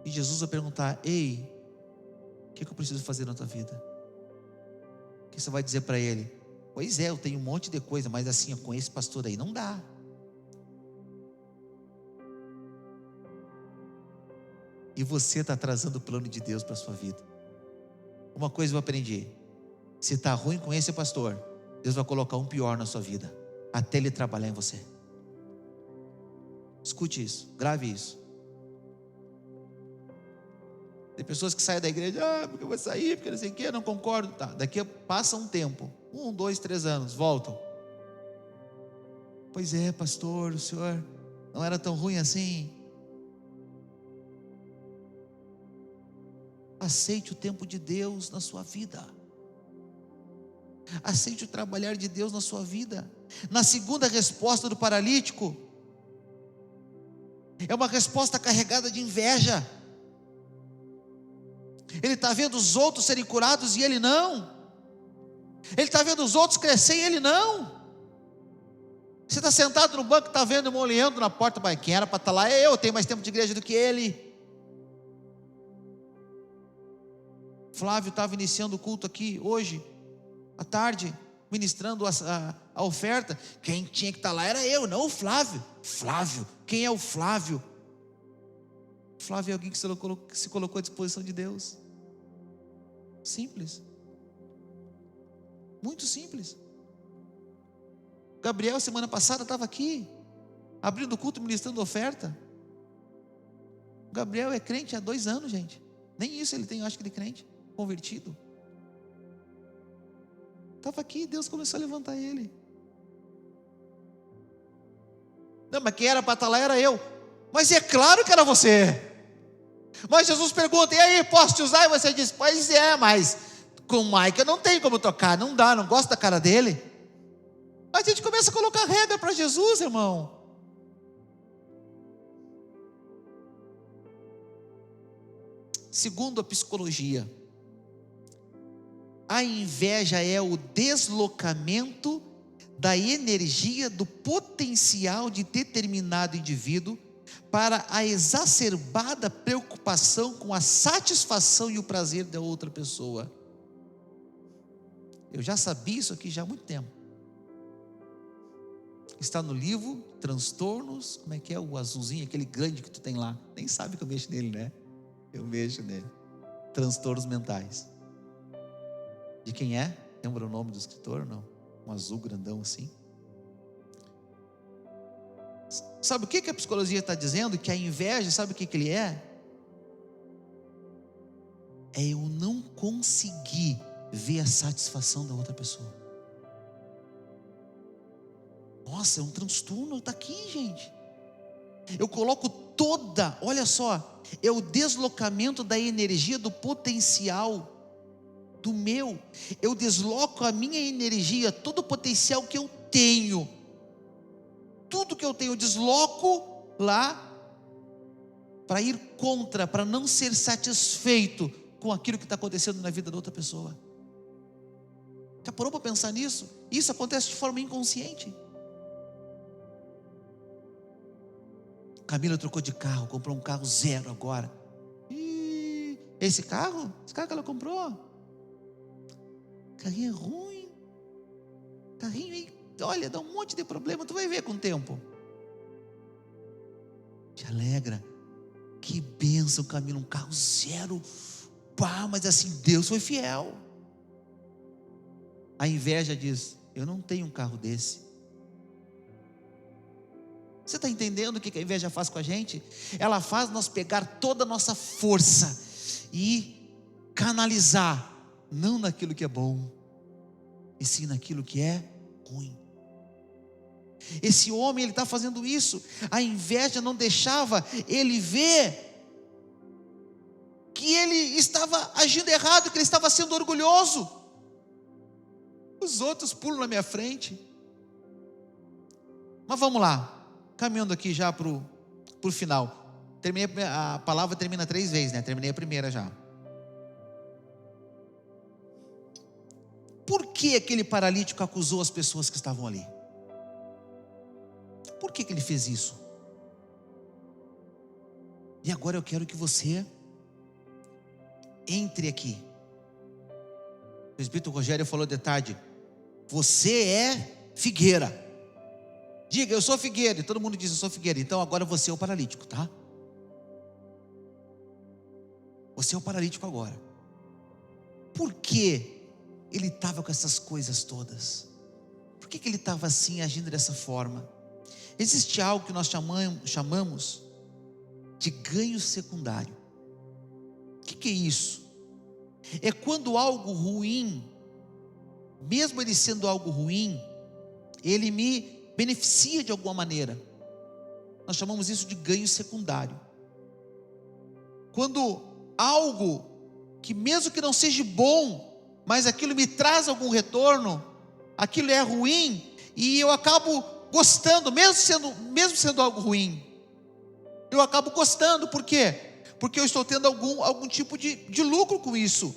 E Jesus vai perguntar: ei, o que eu preciso fazer na tua vida? O que você vai dizer para ele? Pois é, eu tenho um monte de coisa, mas assim, com esse pastor aí não dá. E você está atrasando o plano de Deus para a sua vida. Uma coisa eu aprendi: se está ruim com esse pastor, Deus vai colocar um pior na sua vida, até ele trabalhar em você. Escute isso, grave isso. Tem pessoas que saem da igreja: porque eu vou sair, porque não sei o que, não concordo. Tá, daqui passa um tempo, 1, 2, 3 anos, voltam. Pois é, pastor, o senhor não era tão ruim assim. Aceite o tempo de Deus na sua vida. Aceite o trabalhar de Deus na sua vida. Na segunda resposta do paralítico, é uma resposta carregada de inveja. Ele está vendo os outros serem curados e ele não. Ele está vendo os outros crescer e ele não. Você está sentado no banco, está vendo, olhando na porta, mas quem era para estar lá? Eu tenho mais tempo de igreja do que ele. Flávio estava iniciando o culto aqui hoje, à tarde, ministrando a oferta. Quem tinha que estar lá era eu, não o Flávio. Flávio, quem é o Flávio? Flávio é alguém que se colocou à disposição de Deus. Simples, muito simples. Gabriel, semana passada, estava aqui, abrindo o culto, ministrando oferta. Gabriel é crente há 2 anos, gente. Nem isso ele tem, eu acho que ele é crente, convertido. Estava aqui, Deus começou a levantar ele. Não, mas quem era para estar lá era eu. Mas é claro que era você. Mas Jesus pergunta: e aí, posso te usar? E você diz: pois é, mas com o Mike não tem como tocar, não dá, não gosto da cara dele. Mas a gente começa a colocar regra para Jesus, irmão. Segundo a psicologia, a inveja é o deslocamento da energia do potencial de determinado indivíduo para a exacerbada preocupação com a satisfação e o prazer da outra pessoa. Eu já sabia isso aqui já há muito tempo. Está no livro Transtornos, como é que é o azulzinho, aquele grande que tu tem lá? Nem sabe que eu mexo nele, né? Eu mexo nele. Transtornos mentais. De quem é? Lembra o nome do escritor? Não? Um azul grandão assim. Sabe o que a psicologia está dizendo? Que a inveja, sabe o que ele é? É eu não conseguir ver a satisfação da outra pessoa. Nossa, é um transtorno, está aqui, gente. Eu coloco toda, olha só, é o deslocamento da energia do potencial do meu. Eu desloco a minha energia, todo o potencial que eu tenho, tudo que eu tenho, eu desloco lá para ir contra, para não ser satisfeito com aquilo que está acontecendo na vida da outra pessoa. Já parou para pensar nisso? Isso acontece de forma inconsciente. Camila trocou de carro, comprou um carro 0 agora. Esse carro que ela comprou, carrinho é ruim, carrinho aí, olha, dá um monte de problema, tu vai ver com o tempo. Te alegra, que bênção, Camila, um carro 0, pá, mas assim, Deus foi fiel. A inveja diz: eu não tenho um carro desse. Você está entendendo o que a inveja faz com a gente? Ela faz nós pegar toda a nossa força e canalizar, não naquilo que é bom, e sim naquilo que é ruim. Esse homem, ele está fazendo isso. A inveja não deixava ele ver que ele estava agindo errado, que ele estava sendo orgulhoso. Os outros pulam na minha frente. Mas vamos lá, caminhando aqui já para o final. A palavra termina 3 vezes, né? Terminei a primeira já. Por que aquele paralítico acusou as pessoas que estavam ali? Por que ele fez isso? E agora eu quero que você entre aqui. O presbítero Rogério falou de tarde: você é figueira. Diga: eu sou figueira. E todo mundo diz: eu sou figueira. Então agora você é o paralítico, tá? Você é o paralítico agora. Por que ele estava com essas coisas todas? Por que ele estava assim, agindo dessa forma? Existe algo que nós chamamos de ganho secundário. O que é isso? É quando algo ruim, mesmo ele sendo algo ruim, ele me beneficia de alguma maneira. Nós chamamos isso de ganho secundário. Quando algo que, mesmo que não seja bom, mas aquilo me traz algum retorno, aquilo é ruim e eu acabo gostando, mesmo sendo algo ruim, eu acabo gostando. Por quê? Porque eu estou tendo algum tipo de lucro com isso.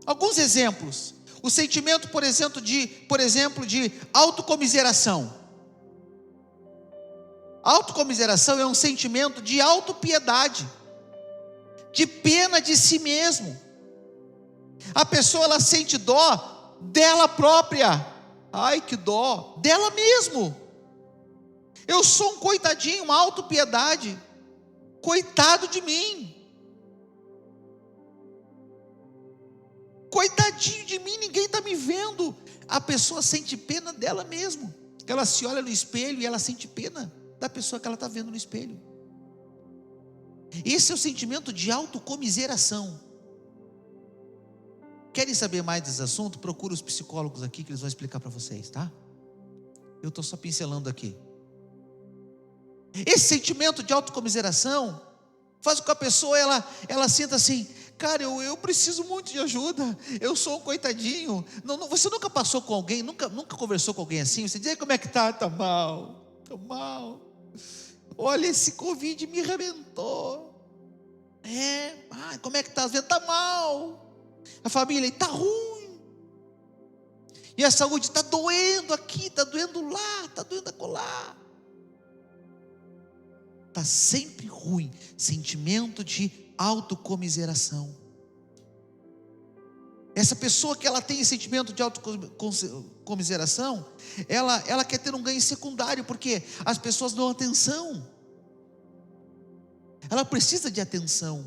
Alguns exemplos: o sentimento, por exemplo, de autocomiseração. Autocomiseração é um sentimento de autopiedade, de pena de si mesmo. A pessoa, ela sente dó dela própria. Ai, que dó, dela mesmo. Eu sou um coitadinho, uma autopiedade. Coitado de mim. Coitadinho de mim, ninguém está me vendo. A pessoa sente pena dela mesmo. Ela se olha no espelho e ela sente pena da pessoa que ela está vendo no espelho. Esse é o sentimento de autocomiseração. Querem saber mais desse assunto? Procura os psicólogos aqui que eles vão explicar para vocês, tá? Eu estou só pincelando aqui. Esse sentimento de autocomiseração faz com que a pessoa ela sinta assim: cara, eu preciso muito de ajuda, eu sou um coitadinho. Você nunca passou com alguém, nunca conversou com alguém assim? Você diz: como é que tá? Tá mal. Olha, esse Covid me arrebentou. Como é que tá? Tá mal. A família está ruim. E a saúde está doendo aqui, está doendo lá, está doendo acolá. Está sempre ruim. Sentimento de autocomiseração. Essa pessoa que ela tem esse sentimento de autocomiseração, ela quer ter um ganho secundário, porque as pessoas dão atenção. Ela precisa de atenção.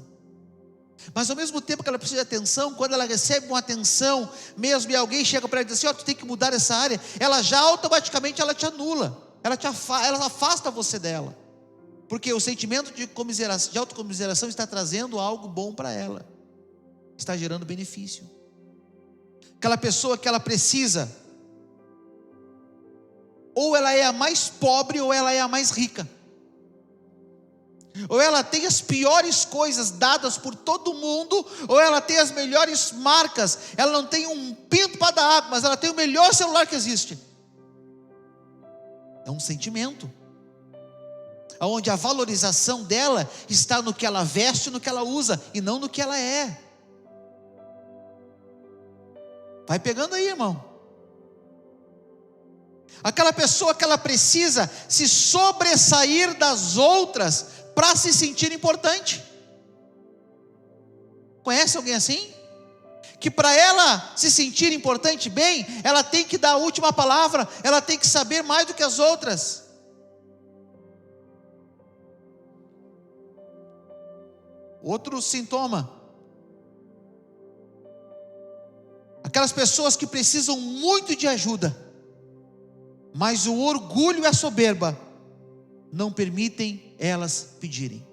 Mas ao mesmo tempo que ela precisa de atenção, quando ela recebe uma atenção mesmo, e alguém chega para ela e diz assim: tu tem que mudar essa área, ela já automaticamente ela te anula, ela afasta você dela, porque o sentimento de autocomiseração está trazendo algo bom para ela, está gerando benefício. Aquela pessoa que ela precisa, ou ela é a mais pobre, ou ela é a mais rica, ou ela tem as piores coisas dadas por todo mundo, ou ela tem as melhores marcas. Ela não tem um pinto para dar água, mas ela tem o melhor celular que existe. É um sentimento onde a valorização dela está no que ela veste, no que ela usa, e não no que ela é. Vai pegando aí, irmão. Aquela pessoa que ela precisa se sobressair das outras para se sentir importante. Conhece alguém assim? Que para ela se sentir importante, bem, ela tem que dar a última palavra, ela tem que saber mais do que as outras. Outro sintoma: aquelas pessoas que precisam muito de ajuda, mas o orgulho e a soberba não permitem elas pedirem.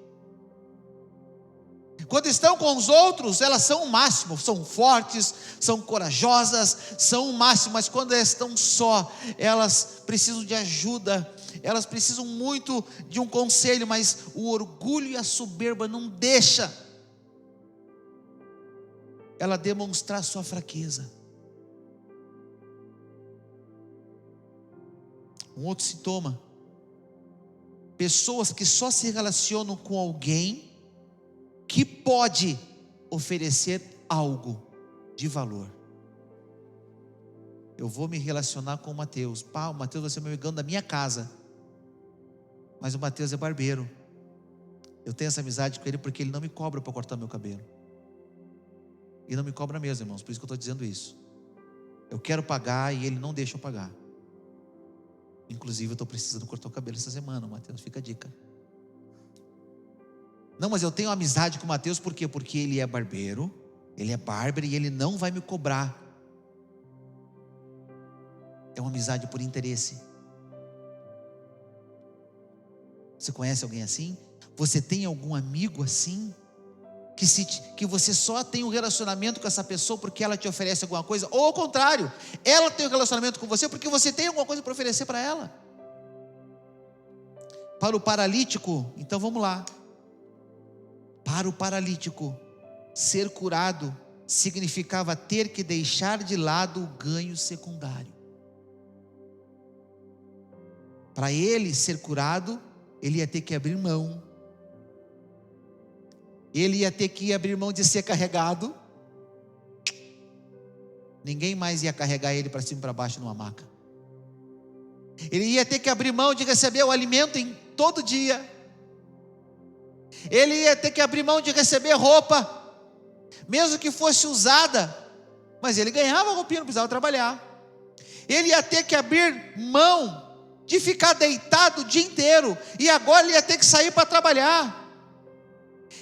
Quando estão com os outros, elas são o máximo, são fortes, são corajosas, são o máximo, mas quando elas estão só, elas precisam de ajuda, elas precisam muito de um conselho, mas o orgulho e a soberba não deixa ela demonstrar sua fraqueza. Um outro sintoma: pessoas que só se relacionam com alguém que pode oferecer algo de valor. Eu vou me relacionar com o Mateus. O Mateus vai ser meu amigão da minha casa, mas o Mateus é barbeiro. Eu tenho essa amizade com ele porque ele não me cobra para cortar meu cabelo. E não me cobra mesmo, irmãos, por isso que eu estou dizendo isso. Eu quero pagar e ele não deixa eu pagar. Inclusive eu estou precisando cortar o cabelo essa semana, Mateus, fica a dica. Não, mas eu tenho amizade com o Mateus, por quê? Porque ele é barbeiro, ele é bárbaro e ele não vai me cobrar. É uma amizade por interesse. Você conhece alguém assim? Você tem algum amigo assim? Que você só tem um relacionamento com essa pessoa porque ela te oferece alguma coisa? Ou ao contrário, ela tem um relacionamento com você porque você tem alguma coisa para oferecer para ela? Para o paralítico, então vamos lá. Para o paralítico, ser curado significava ter que deixar de lado o ganho secundário. Para ele ser curado, ele ia ter que abrir mão. Ele ia ter que abrir mão de ser carregado. Ninguém mais ia carregar ele para cima e para baixo numa maca. Ele ia ter que abrir mão de receber o alimento em todo dia. Ele ia ter que abrir mão de receber roupa, mesmo que fosse usada, Mas ele ganhava roupinha, não precisava trabalhar. Ele ia ter que abrir mão de ficar deitado o dia inteiro, e agora ele ia ter que sair para trabalhar.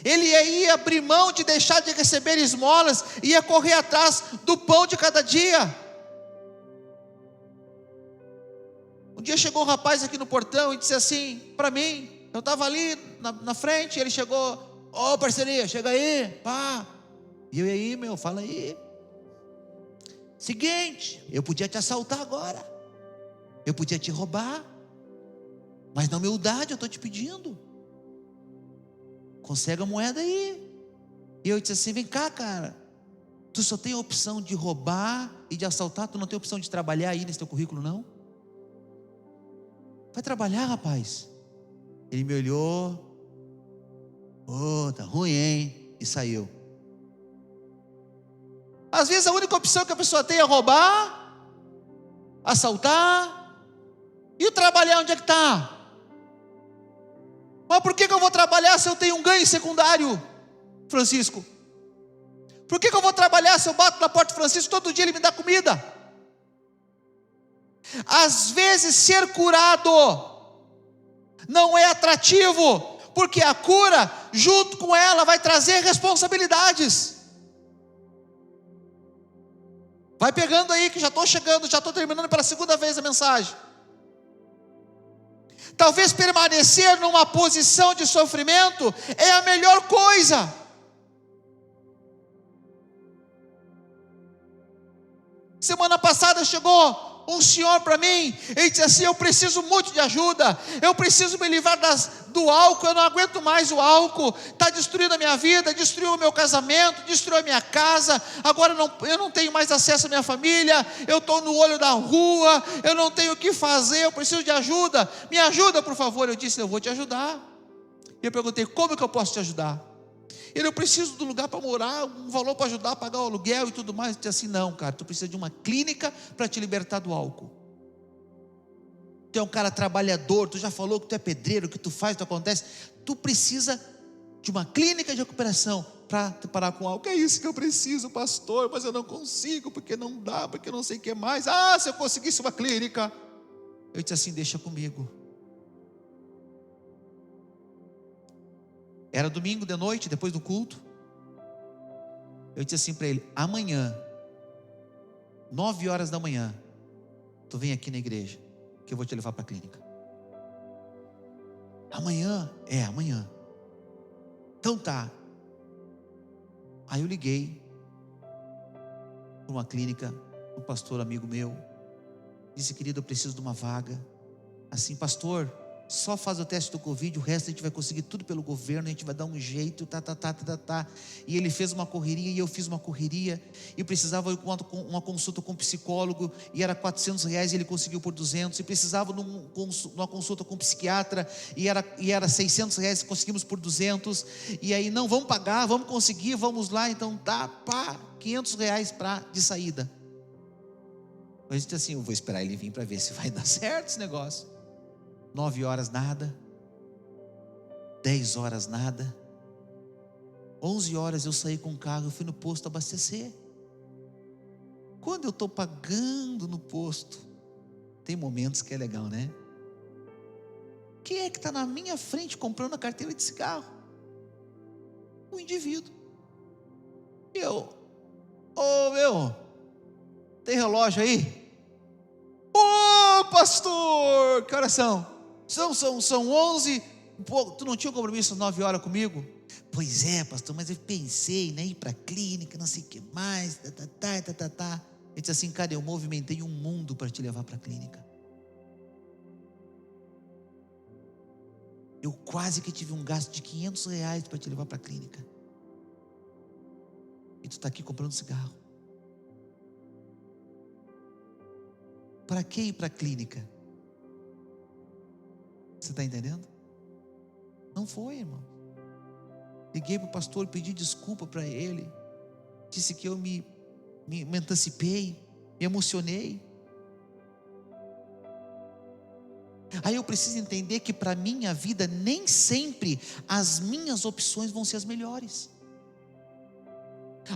Ele ia abrir mão de deixar de receber esmolas, ia correr atrás do pão de cada dia. Um dia chegou um rapaz aqui no portão e disse assim para mim, eu estava ali na frente, ele chegou: ô parceria, chega aí, pá. E eu: e aí, meu, fala aí. Seguinte, eu podia te assaltar agora, eu podia te roubar, mas na humildade eu estou te pedindo, consegue a moeda aí. E eu disse assim: vem cá, cara, tu só tem a opção de roubar e de assaltar, tu não tem opção de trabalhar aí nesse teu currículo, não? Vai trabalhar, rapaz. Ele me olhou: ô, tá ruim, hein? E saiu. Às vezes a única opção que a pessoa tem é roubar, assaltar. E o trabalhar, onde é que está? Mas por que eu vou trabalhar se eu tenho um ganho secundário, Francisco? Por que eu vou trabalhar se eu bato na porta do Francisco todo dia, ele me dá comida? Às vezes ser curado não é atrativo, porque a cura, junto com ela, vai trazer responsabilidades. Vai pegando aí que já estou chegando, já estou terminando pela segunda vez a mensagem. Talvez permanecer numa posição de sofrimento é a melhor coisa. Semana passada chegou um senhor para mim, ele disse assim: eu preciso muito de ajuda, eu preciso me livrar do álcool, eu não aguento mais o álcool, está destruindo a minha vida, destruiu o meu casamento, destruiu a minha casa, agora eu não tenho mais acesso à minha família, eu estou no olho da rua, eu não tenho o que fazer, eu preciso de ajuda, me ajuda por favor. Eu disse: eu vou te ajudar. E eu perguntei: como que eu posso te ajudar? Ele: eu preciso de um lugar para morar, um valor para ajudar a pagar o aluguel e tudo mais. Eu disse assim: não, cara, tu precisa de uma clínica para te libertar do álcool. Tu é um cara trabalhador, tu já falou que tu é pedreiro, que tu faz, tu acontece. Tu precisa de uma clínica de recuperação para te parar com álcool. É isso que eu preciso, pastor, mas eu não consigo, porque não dá, porque eu não sei o que mais. Ah, se eu conseguisse uma clínica. Eu disse assim: deixa comigo. Era domingo de noite, depois do culto. Eu disse assim para ele: amanhã, 9 horas da manhã, tu vem aqui na igreja, que eu vou te levar para a clínica. Amanhã? É, amanhã. Então tá. Aí eu liguei para uma clínica, um pastor amigo meu, disse: querido, eu preciso de uma vaga. Assim: pastor, só faz o teste do Covid, o resto a gente vai conseguir tudo pelo governo, a gente vai dar um jeito, E ele fez uma correria e eu fiz uma correria, e precisava de uma consulta com um psicólogo, e era R$400, e ele conseguiu por 200, e precisava de uma consulta com um psiquiatra, e era R$600, conseguimos por 200, e aí: não, vamos pagar, vamos conseguir, vamos lá. Então tá, pá, R$500 de saída. A gente disse assim: eu vou esperar ele vir para ver se vai dar certo esse negócio. 9 horas nada, 10 horas nada, 11 horas eu saí com o carro, eu fui no posto abastecer. Quando eu estou pagando no posto, tem momentos que é legal, né? Quem é que está na minha frente comprando a carteira de cigarro? Um indivíduo. E eu: ô meu, tem relógio aí? Ô pastor, que horas são? São 11. Pô, tu não tinha um compromisso às 9 horas comigo? Pois é, pastor, mas eu pensei, né, ir para a clínica, não sei o que mais, Ele disse assim: cara, eu movimentei um mundo para te levar para a clínica. Eu quase que tive um gasto de R$500 para te levar para a clínica. E tu está aqui comprando cigarro. Para que ir para a clínica? Você está entendendo? Não foi, irmão. Liguei para o pastor, pedi desculpa para ele, disse que eu me antecipei, me emocionei. Aí eu preciso entender que para a minha vida, nem sempre as minhas opções vão ser as melhores.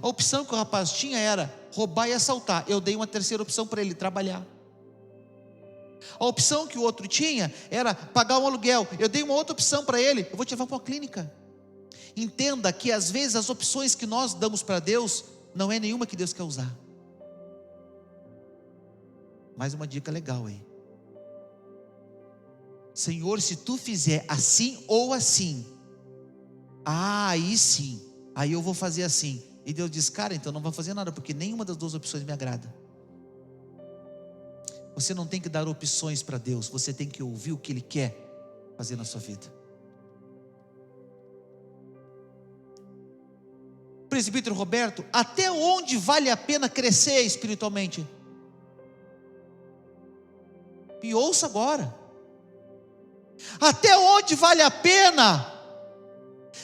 A opção que o rapaz tinha era roubar e assaltar. Eu dei uma terceira opção para ele: trabalhar. A opção que o outro tinha era pagar um aluguel. Eu dei uma outra opção para ele: eu vou te levar para uma clínica. Entenda que às vezes as opções que nós damos para Deus não é nenhuma que Deus quer usar. Mais uma dica legal aí: Senhor, se tu fizer assim ou assim, aí sim, aí eu vou fazer assim. E Deus diz: cara, então não vai fazer nada, porque nenhuma das duas opções me agrada. Você não tem que dar opções para Deus, você tem que ouvir o que Ele quer fazer na sua vida. Presbítero Roberto, até onde vale a pena crescer espiritualmente? Me ouça agora. Até onde vale a pena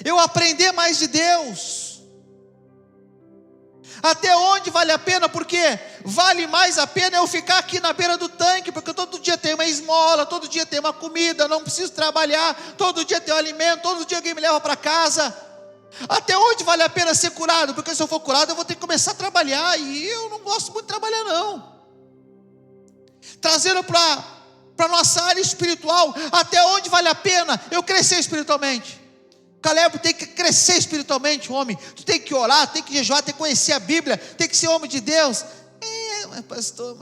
eu aprender mais de Deus? Até onde vale a pena? Porque vale mais a pena eu ficar aqui na beira do tanque, porque todo dia tem uma esmola, todo dia tem uma comida, não preciso trabalhar, todo dia tem um alimento, todo dia alguém me leva para casa. Até onde vale a pena ser curado? Porque se eu for curado eu vou ter que começar a trabalhar, e eu não gosto muito de trabalhar não. Trazendo para a nossa área espiritual, até onde vale a pena eu crescer espiritualmente? Caleb tem que crescer espiritualmente, homem. Tu tem que orar, tem que jejuar, tem que conhecer a Bíblia, tem que ser homem de Deus. Mas pastor,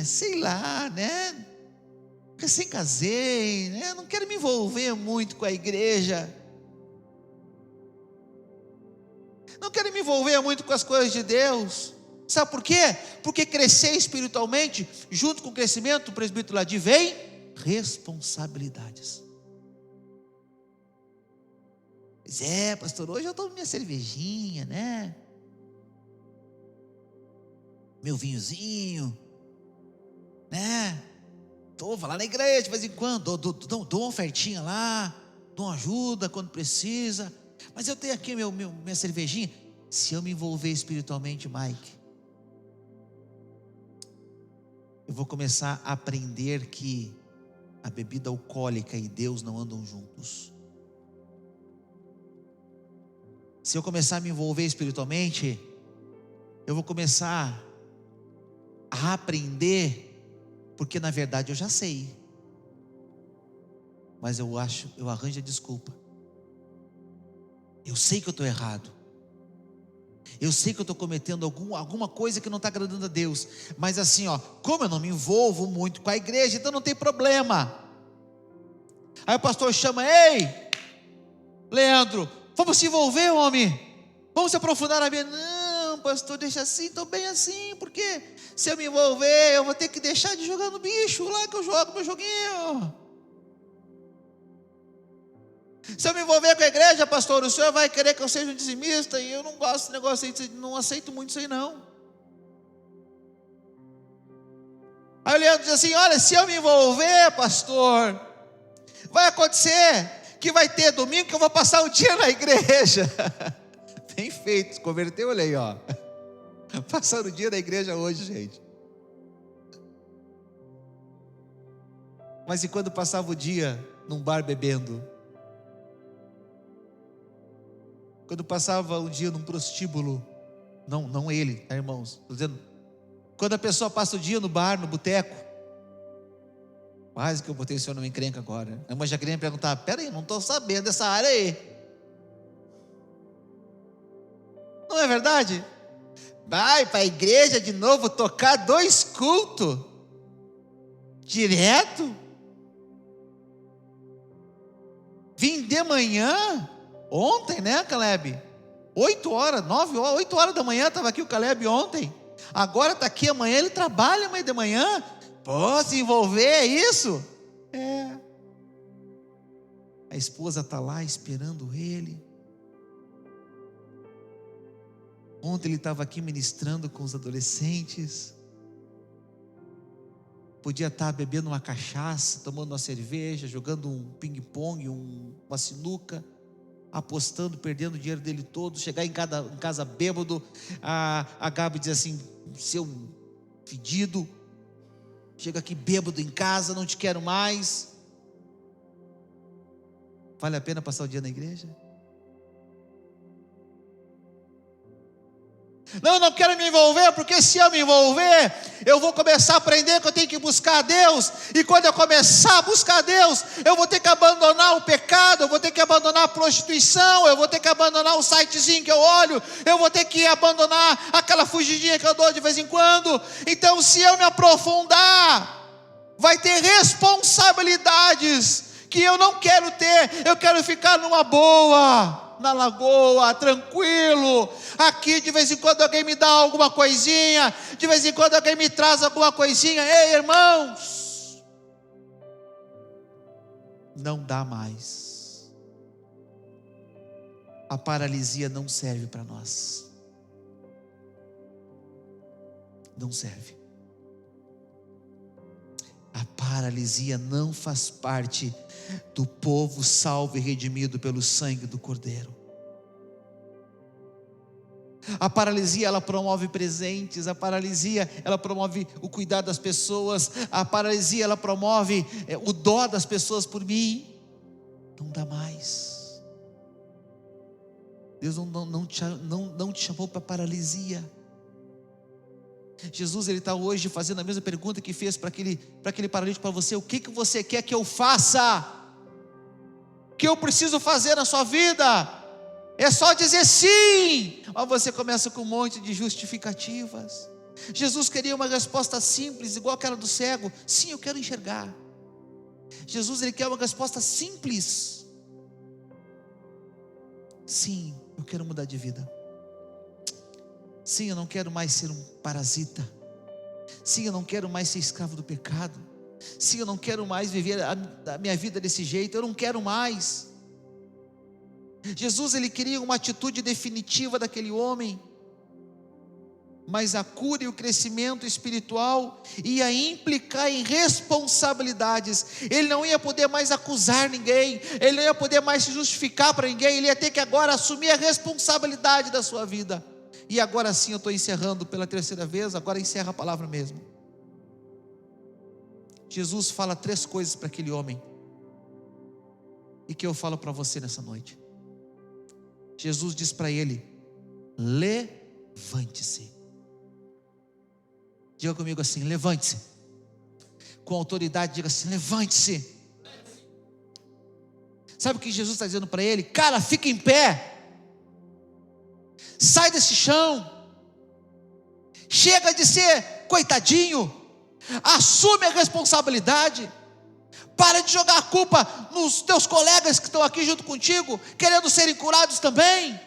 sei lá, né? Recém casei, né? Não quero me envolver muito com a igreja. Não quero me envolver muito com as coisas de Deus. Sabe por quê? Porque crescer espiritualmente, junto com o crescimento, o presbítero Ladir, vem responsabilidades. Pois é, pastor, hoje eu tomo minha cervejinha, né? Meu vinhozinho, né? Vou lá na igreja de vez em quando, dou uma ofertinha lá, dou uma ajuda quando precisa. Mas eu tenho aqui minha cervejinha. Se eu me envolver espiritualmente, Mike, eu vou começar a aprender que a bebida alcoólica e Deus não andam juntos. Se eu começar a me envolver espiritualmente, eu vou começar a aprender, porque na verdade eu já sei, mas eu arranjo a desculpa. Eu sei que eu estou errado, eu sei que eu estou cometendo alguma coisa que não está agradando a Deus, mas assim, como eu não me envolvo muito com a igreja, então não tem problema. Aí o pastor chama: ei, Leandro, vamos se envolver, homem, vamos se aprofundar na vida. Não, pastor, deixa assim, estou bem assim, porque se eu me envolver, eu vou ter que deixar de jogar no bicho lá que eu jogo meu joguinho. Se eu me envolver com a igreja, pastor, o senhor vai querer que eu seja um dizimista, e eu não gosto desse negócio aí, não aceito muito isso aí não. Aí o Leandro diz assim: olha, se eu me envolver, pastor, vai acontecer que vai ter domingo que eu vou passar o dia na igreja. Bem feito, converteu, olha aí, ó. Passando o dia na igreja hoje, gente. Mas e quando passava o dia num bar bebendo? Quando passava o dia num prostíbulo? Não ele, tá, irmãos? Estou dizendo, quando a pessoa passa o dia no bar, no boteco. Quase que eu botei o senhor numa encrenca agora. A irmã já queria me perguntar: peraí, não estou sabendo dessa área aí. Não é verdade? Vai para a igreja de novo tocar 2 cultos direto? Vim de manhã, ontem, né, Caleb? 8 horas, 9 horas, 8 horas da manhã estava aqui o Caleb ontem. Agora está aqui amanhã, ele trabalha amanhã de manhã. Pô, se envolver, é isso? É. A esposa está lá esperando ele. Ontem ele estava aqui ministrando com os adolescentes. Podia estar bebendo uma cachaça, tomando uma cerveja, jogando um ping-pong, uma sinuca, apostando, perdendo o dinheiro dele todo. Chegar em casa bêbado, a Gabi diz assim: seu fedido, chega aqui bêbado em casa, não te quero mais. Vale a pena passar o dia na igreja? Não, eu não quero me envolver, porque se eu me envolver, eu vou começar a aprender que eu tenho que buscar a Deus, e quando eu começar a buscar a Deus, eu vou ter que abandonar o pecado, eu vou ter que abandonar a prostituição, eu vou ter que abandonar o sitezinho que eu olho, eu vou ter que abandonar aquela fugidinha que eu dou de vez em quando. Então, se eu me aprofundar, vai ter responsabilidades que eu não quero ter. Eu quero ficar numa boa, na lagoa, tranquilo. Aqui de vez em quando alguém me dá alguma coisinha, de vez em quando alguém me traz alguma coisinha. Ei, irmãos, não dá mais. A paralisia não serve para nós. Não serve. A paralisia não faz parte do povo salvo e redimido pelo sangue do Cordeiro. A paralisia, ela promove presentes. A paralisia, ela promove o cuidado das pessoas. A paralisia, ela promove o dó das pessoas por mim. Não dá mais. Deus não te chamou para paralisia. Jesus, ele está hoje fazendo a mesma pergunta que fez para aquele paralítico, para você: o que você quer que eu faça? O que eu preciso fazer na sua vida? É só dizer sim. Mas você começa com um monte de justificativas. Jesus queria uma resposta simples, igual aquela do cego: sim, eu quero enxergar. Jesus, ele quer uma resposta simples: sim, eu quero mudar de vida. Sim, eu não quero mais ser um parasita. Sim, eu não quero mais ser escravo do pecado. Sim, eu não quero mais viver a minha vida desse jeito. Eu não quero mais. Jesus, ele queria uma atitude definitiva daquele homem. Mas a cura e o crescimento espiritual ia implicar em responsabilidades. Ele não ia poder mais acusar ninguém. Ele não ia poder mais se justificar para ninguém. Ele ia ter que agora assumir a responsabilidade da sua vida. E agora sim eu estou encerrando pela terceira vez. Agora encerra a palavra mesmo. Jesus fala 3 coisas para aquele homem, e que eu falo para você nessa noite. Jesus diz para ele: levante-se. Diga comigo assim: levante-se. Com autoridade, diga assim: levante-se. Sabe o que Jesus está dizendo para ele? Cara, fica em pé. Sai desse chão. Chega de ser coitadinho. Assume a responsabilidade. Para de jogar a culpa nos teus colegas que estão aqui junto contigo, querendo serem curados também.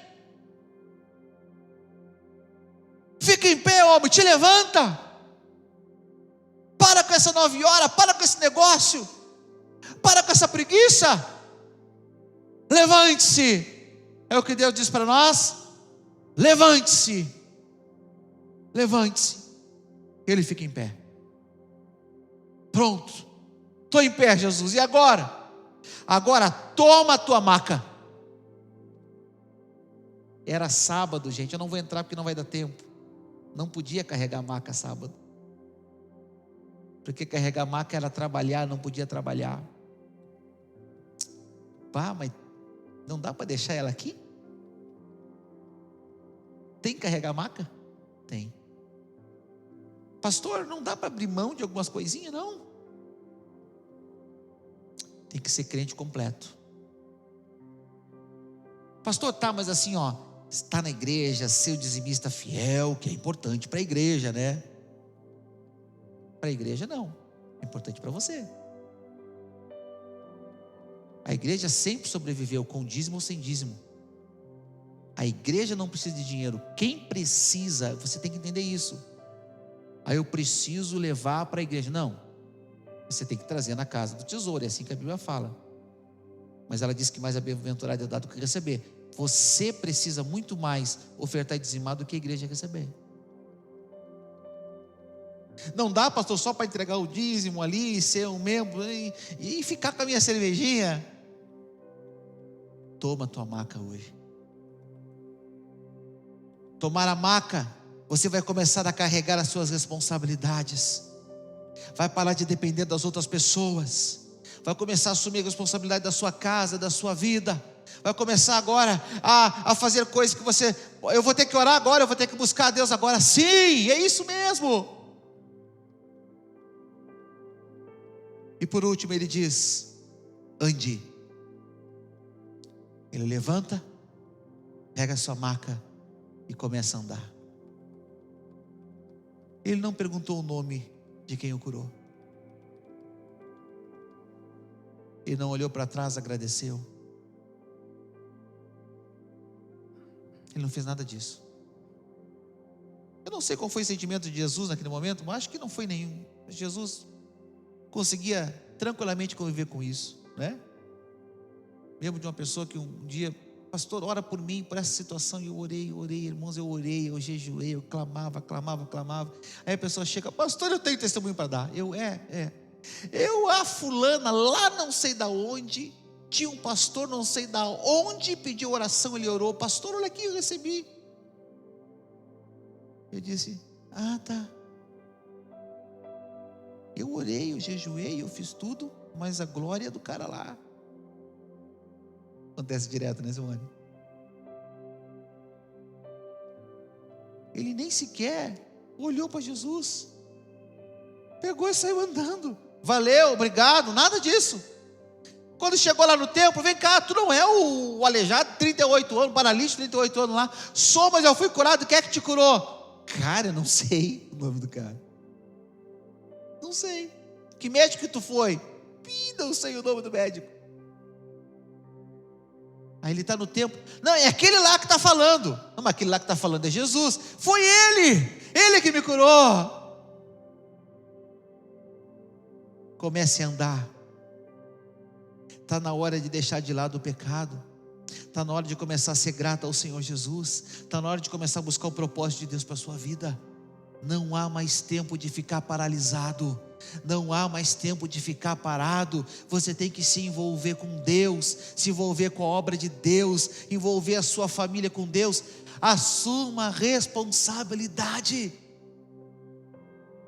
Fica em pé, homem, te levanta. Para com essa 9 horas, para com esse negócio, para com essa preguiça. Levante-se. É o que Deus diz para nós. Levante-se. Levante-se. Ele fica em pé. Pronto, estou em pé, Jesus, e agora? Agora toma a tua maca. Era sábado, gente, eu não vou entrar porque não vai dar tempo. Não podia carregar a maca sábado, porque carregar a maca era trabalhar, não podia trabalhar. Pá, mas não dá para deixar ela aqui? Tem que carregar a maca? Tem. Pastor, não dá para abrir mão de algumas coisinhas? Não. Tem que ser crente completo. Pastor, tá, mas assim, ó, está na igreja, ser o dizimista fiel, que é importante para a igreja, né? Para a igreja não, é importante para você. A igreja sempre sobreviveu com dízimo ou sem dízimo. A igreja não precisa de dinheiro. Quem precisa, você tem que entender isso. Aí eu preciso levar para a igreja. Não, você tem que trazer na casa do tesouro. É assim que a Bíblia fala. Mas ela diz que mais é bem-aventurado é dado do que receber. Você precisa muito mais ofertar e dizimar do que a igreja receber. Não dá, pastor, só para entregar o dízimo ali, ser um membro e ficar com a minha cervejinha. Toma a tua maca hoje. Tomar a maca, você vai começar a carregar as suas responsabilidades. Vai parar de depender das outras pessoas. Vai começar a assumir a responsabilidade da sua casa, da sua vida. vai começar agora a fazer coisas que você, eu vou ter que orar agora, eu vou ter que buscar a Deus agora. Sim, é isso mesmo. E por último ele diz: ande. Ele levanta, pega a sua maca e começa a andar. Ele não perguntou o nome de quem o curou. Ele não olhou para trás, agradeceu. Ele não fez nada disso. Eu não sei qual foi o sentimento de Jesus naquele momento, mas acho que não foi nenhum. Jesus conseguia tranquilamente conviver com isso, né? Lembro de uma pessoa que um dia: pastor, ora por mim, por essa situação. E eu orei, irmãos, eu orei, eu jejuei, eu clamava. Aí a pessoa chega: pastor, eu tenho testemunho para dar. A fulana lá não sei da onde, tinha um pastor não sei da onde, pediu oração, ele orou. Pastor, olha aqui, eu recebi. Eu disse: ah, tá. Eu orei, eu jejuei, eu fiz tudo, mas a glória é do cara lá. Acontece direto, né, Simone? Ele nem sequer olhou para Jesus, pegou e saiu andando. Valeu, obrigado, nada disso. Quando chegou lá no templo: vem cá, tu não é o aleijado, 38 anos, paralítico, 38 anos lá. Sou, mas eu fui curado, quem é que te curou? Cara, eu não sei o nome do cara. Não sei. Que médico que tu foi? Não sei o nome do médico. Aí ele está no templo: não, é aquele lá que está falando. Não, mas aquele lá que está falando é Jesus. Foi ele que me curou. Comece a andar. Está na hora de deixar de lado o pecado. Está na hora de começar a ser grato ao Senhor Jesus. Está na hora de começar a buscar o propósito de Deus para a sua vida. Não há mais tempo de ficar paralisado. Não há mais tempo de ficar parado. Você tem que se envolver com Deus, se envolver com a obra de Deus, envolver a sua família com Deus. Assuma a responsabilidade.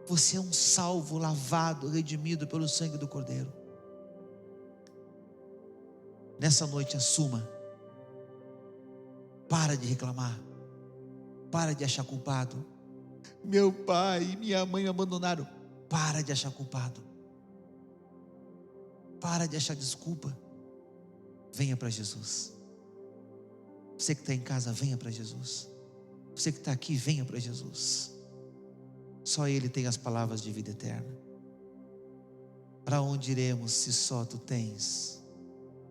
Você é um salvo, lavado, redimido pelo sangue do Cordeiro. Nessa noite assuma. Para de reclamar. Para de achar culpado. Meu pai e minha mãe me abandonaram. Para de achar culpado. Para de achar desculpa. Venha para Jesus. Você que está em casa, venha para Jesus. Você que está aqui, venha para Jesus. Só Ele tem as palavras de vida eterna. Para onde iremos se só Tu tens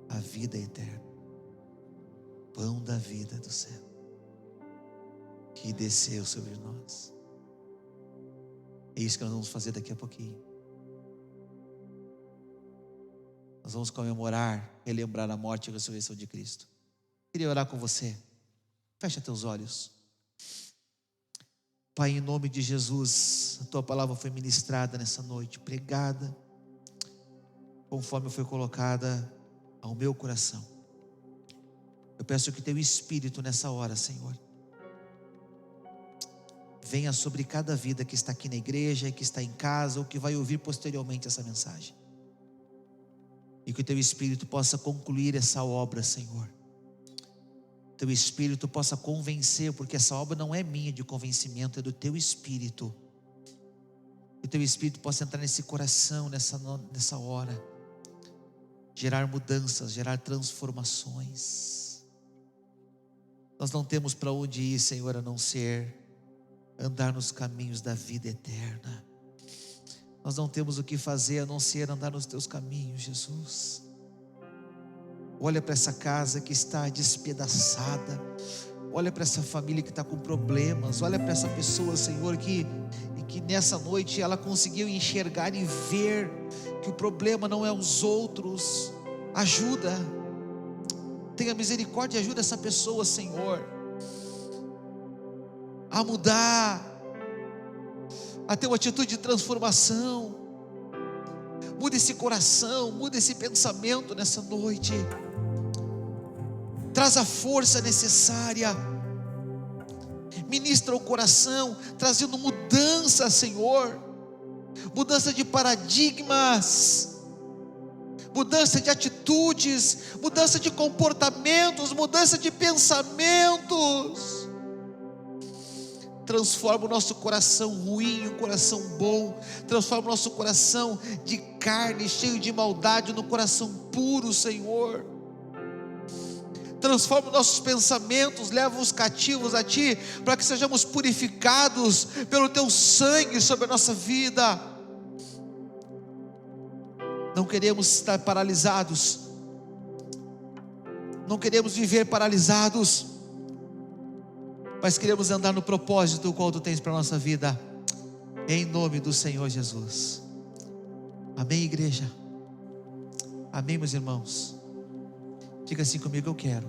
a vida eterna? Pão da vida do céu, que desceu sobre nós. É isso que nós vamos fazer daqui a pouquinho. Nós vamos comemorar, relembrar a morte e a ressurreição de Cristo. Queria orar com você. Fecha teus olhos. Pai, em nome de Jesus, a Tua palavra foi ministrada nessa noite, pregada, conforme foi colocada ao meu coração. Eu peço que Teu Espírito nessa hora, Senhor, venha sobre cada vida que está aqui na igreja, que está em casa, ou que vai ouvir posteriormente essa mensagem. E que o Teu Espírito possa concluir essa obra, Senhor. Teu Espírito possa convencer, porque essa obra não é minha de convencimento, é do Teu Espírito. Que o Teu Espírito possa entrar nesse coração, nessa hora, gerar mudanças, gerar transformações. Nós não temos para onde ir, Senhor, a não ser andar nos caminhos da vida eterna. Nós não temos o que fazer a não ser andar nos Teus caminhos, Jesus. Olha para essa casa que está despedaçada. Olha para essa família que está com problemas. Olha para essa pessoa, Senhor, que nessa noite ela conseguiu enxergar e ver que o problema não é os outros. Ajuda. Tenha misericórdia e ajuda essa pessoa, Senhor, a mudar, a ter uma atitude de transformação. Muda esse coração, muda esse pensamento nessa noite. Traz a força necessária. Ministra o coração, trazendo mudança, Senhor. Mudança de paradigmas. mudança de atitudes, mudança de comportamentos, mudança de pensamentos. Transforma o nosso coração ruim em um coração bom. Transforma o nosso coração de carne, cheio de maldade, no coração puro, Senhor. Transforma os nossos pensamentos, leva os cativos a Ti, para que sejamos purificados pelo Teu sangue sobre a nossa vida. Não queremos estar paralisados, não queremos viver paralisados, mas queremos andar no propósito qual Tu tens para a nossa vida, em nome do Senhor Jesus. Amém, igreja? Amém, meus irmãos? Diga assim comigo: eu quero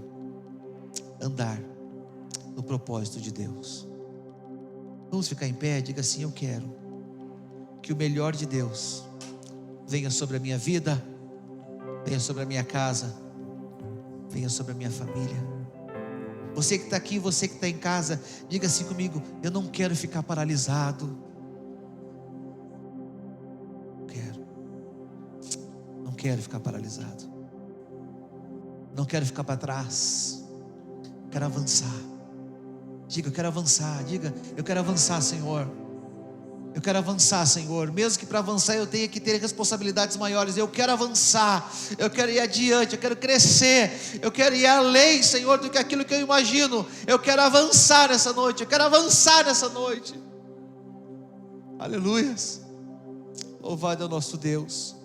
andar no propósito de Deus. Vamos ficar em pé, diga assim: eu quero que o melhor de Deus venha sobre a minha vida, venha sobre a minha casa, venha sobre a minha família. Você que está aqui, você que está em casa, diga assim comigo: eu não quero ficar paralisado. Não quero ficar paralisado. Não quero ficar para trás. Quero avançar. Diga: eu quero avançar. Diga: eu quero avançar, Senhor. Eu quero avançar, Senhor. Mesmo que para avançar eu tenha que ter responsabilidades maiores, eu quero avançar. Eu quero ir adiante, eu quero crescer. Eu quero ir além, Senhor, do que aquilo que eu imagino. Eu quero avançar nessa noite. Eu quero avançar nessa noite. Aleluias. Louvado é o nosso Deus.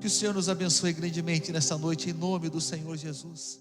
Que o Senhor nos abençoe grandemente nessa noite, em nome do Senhor Jesus.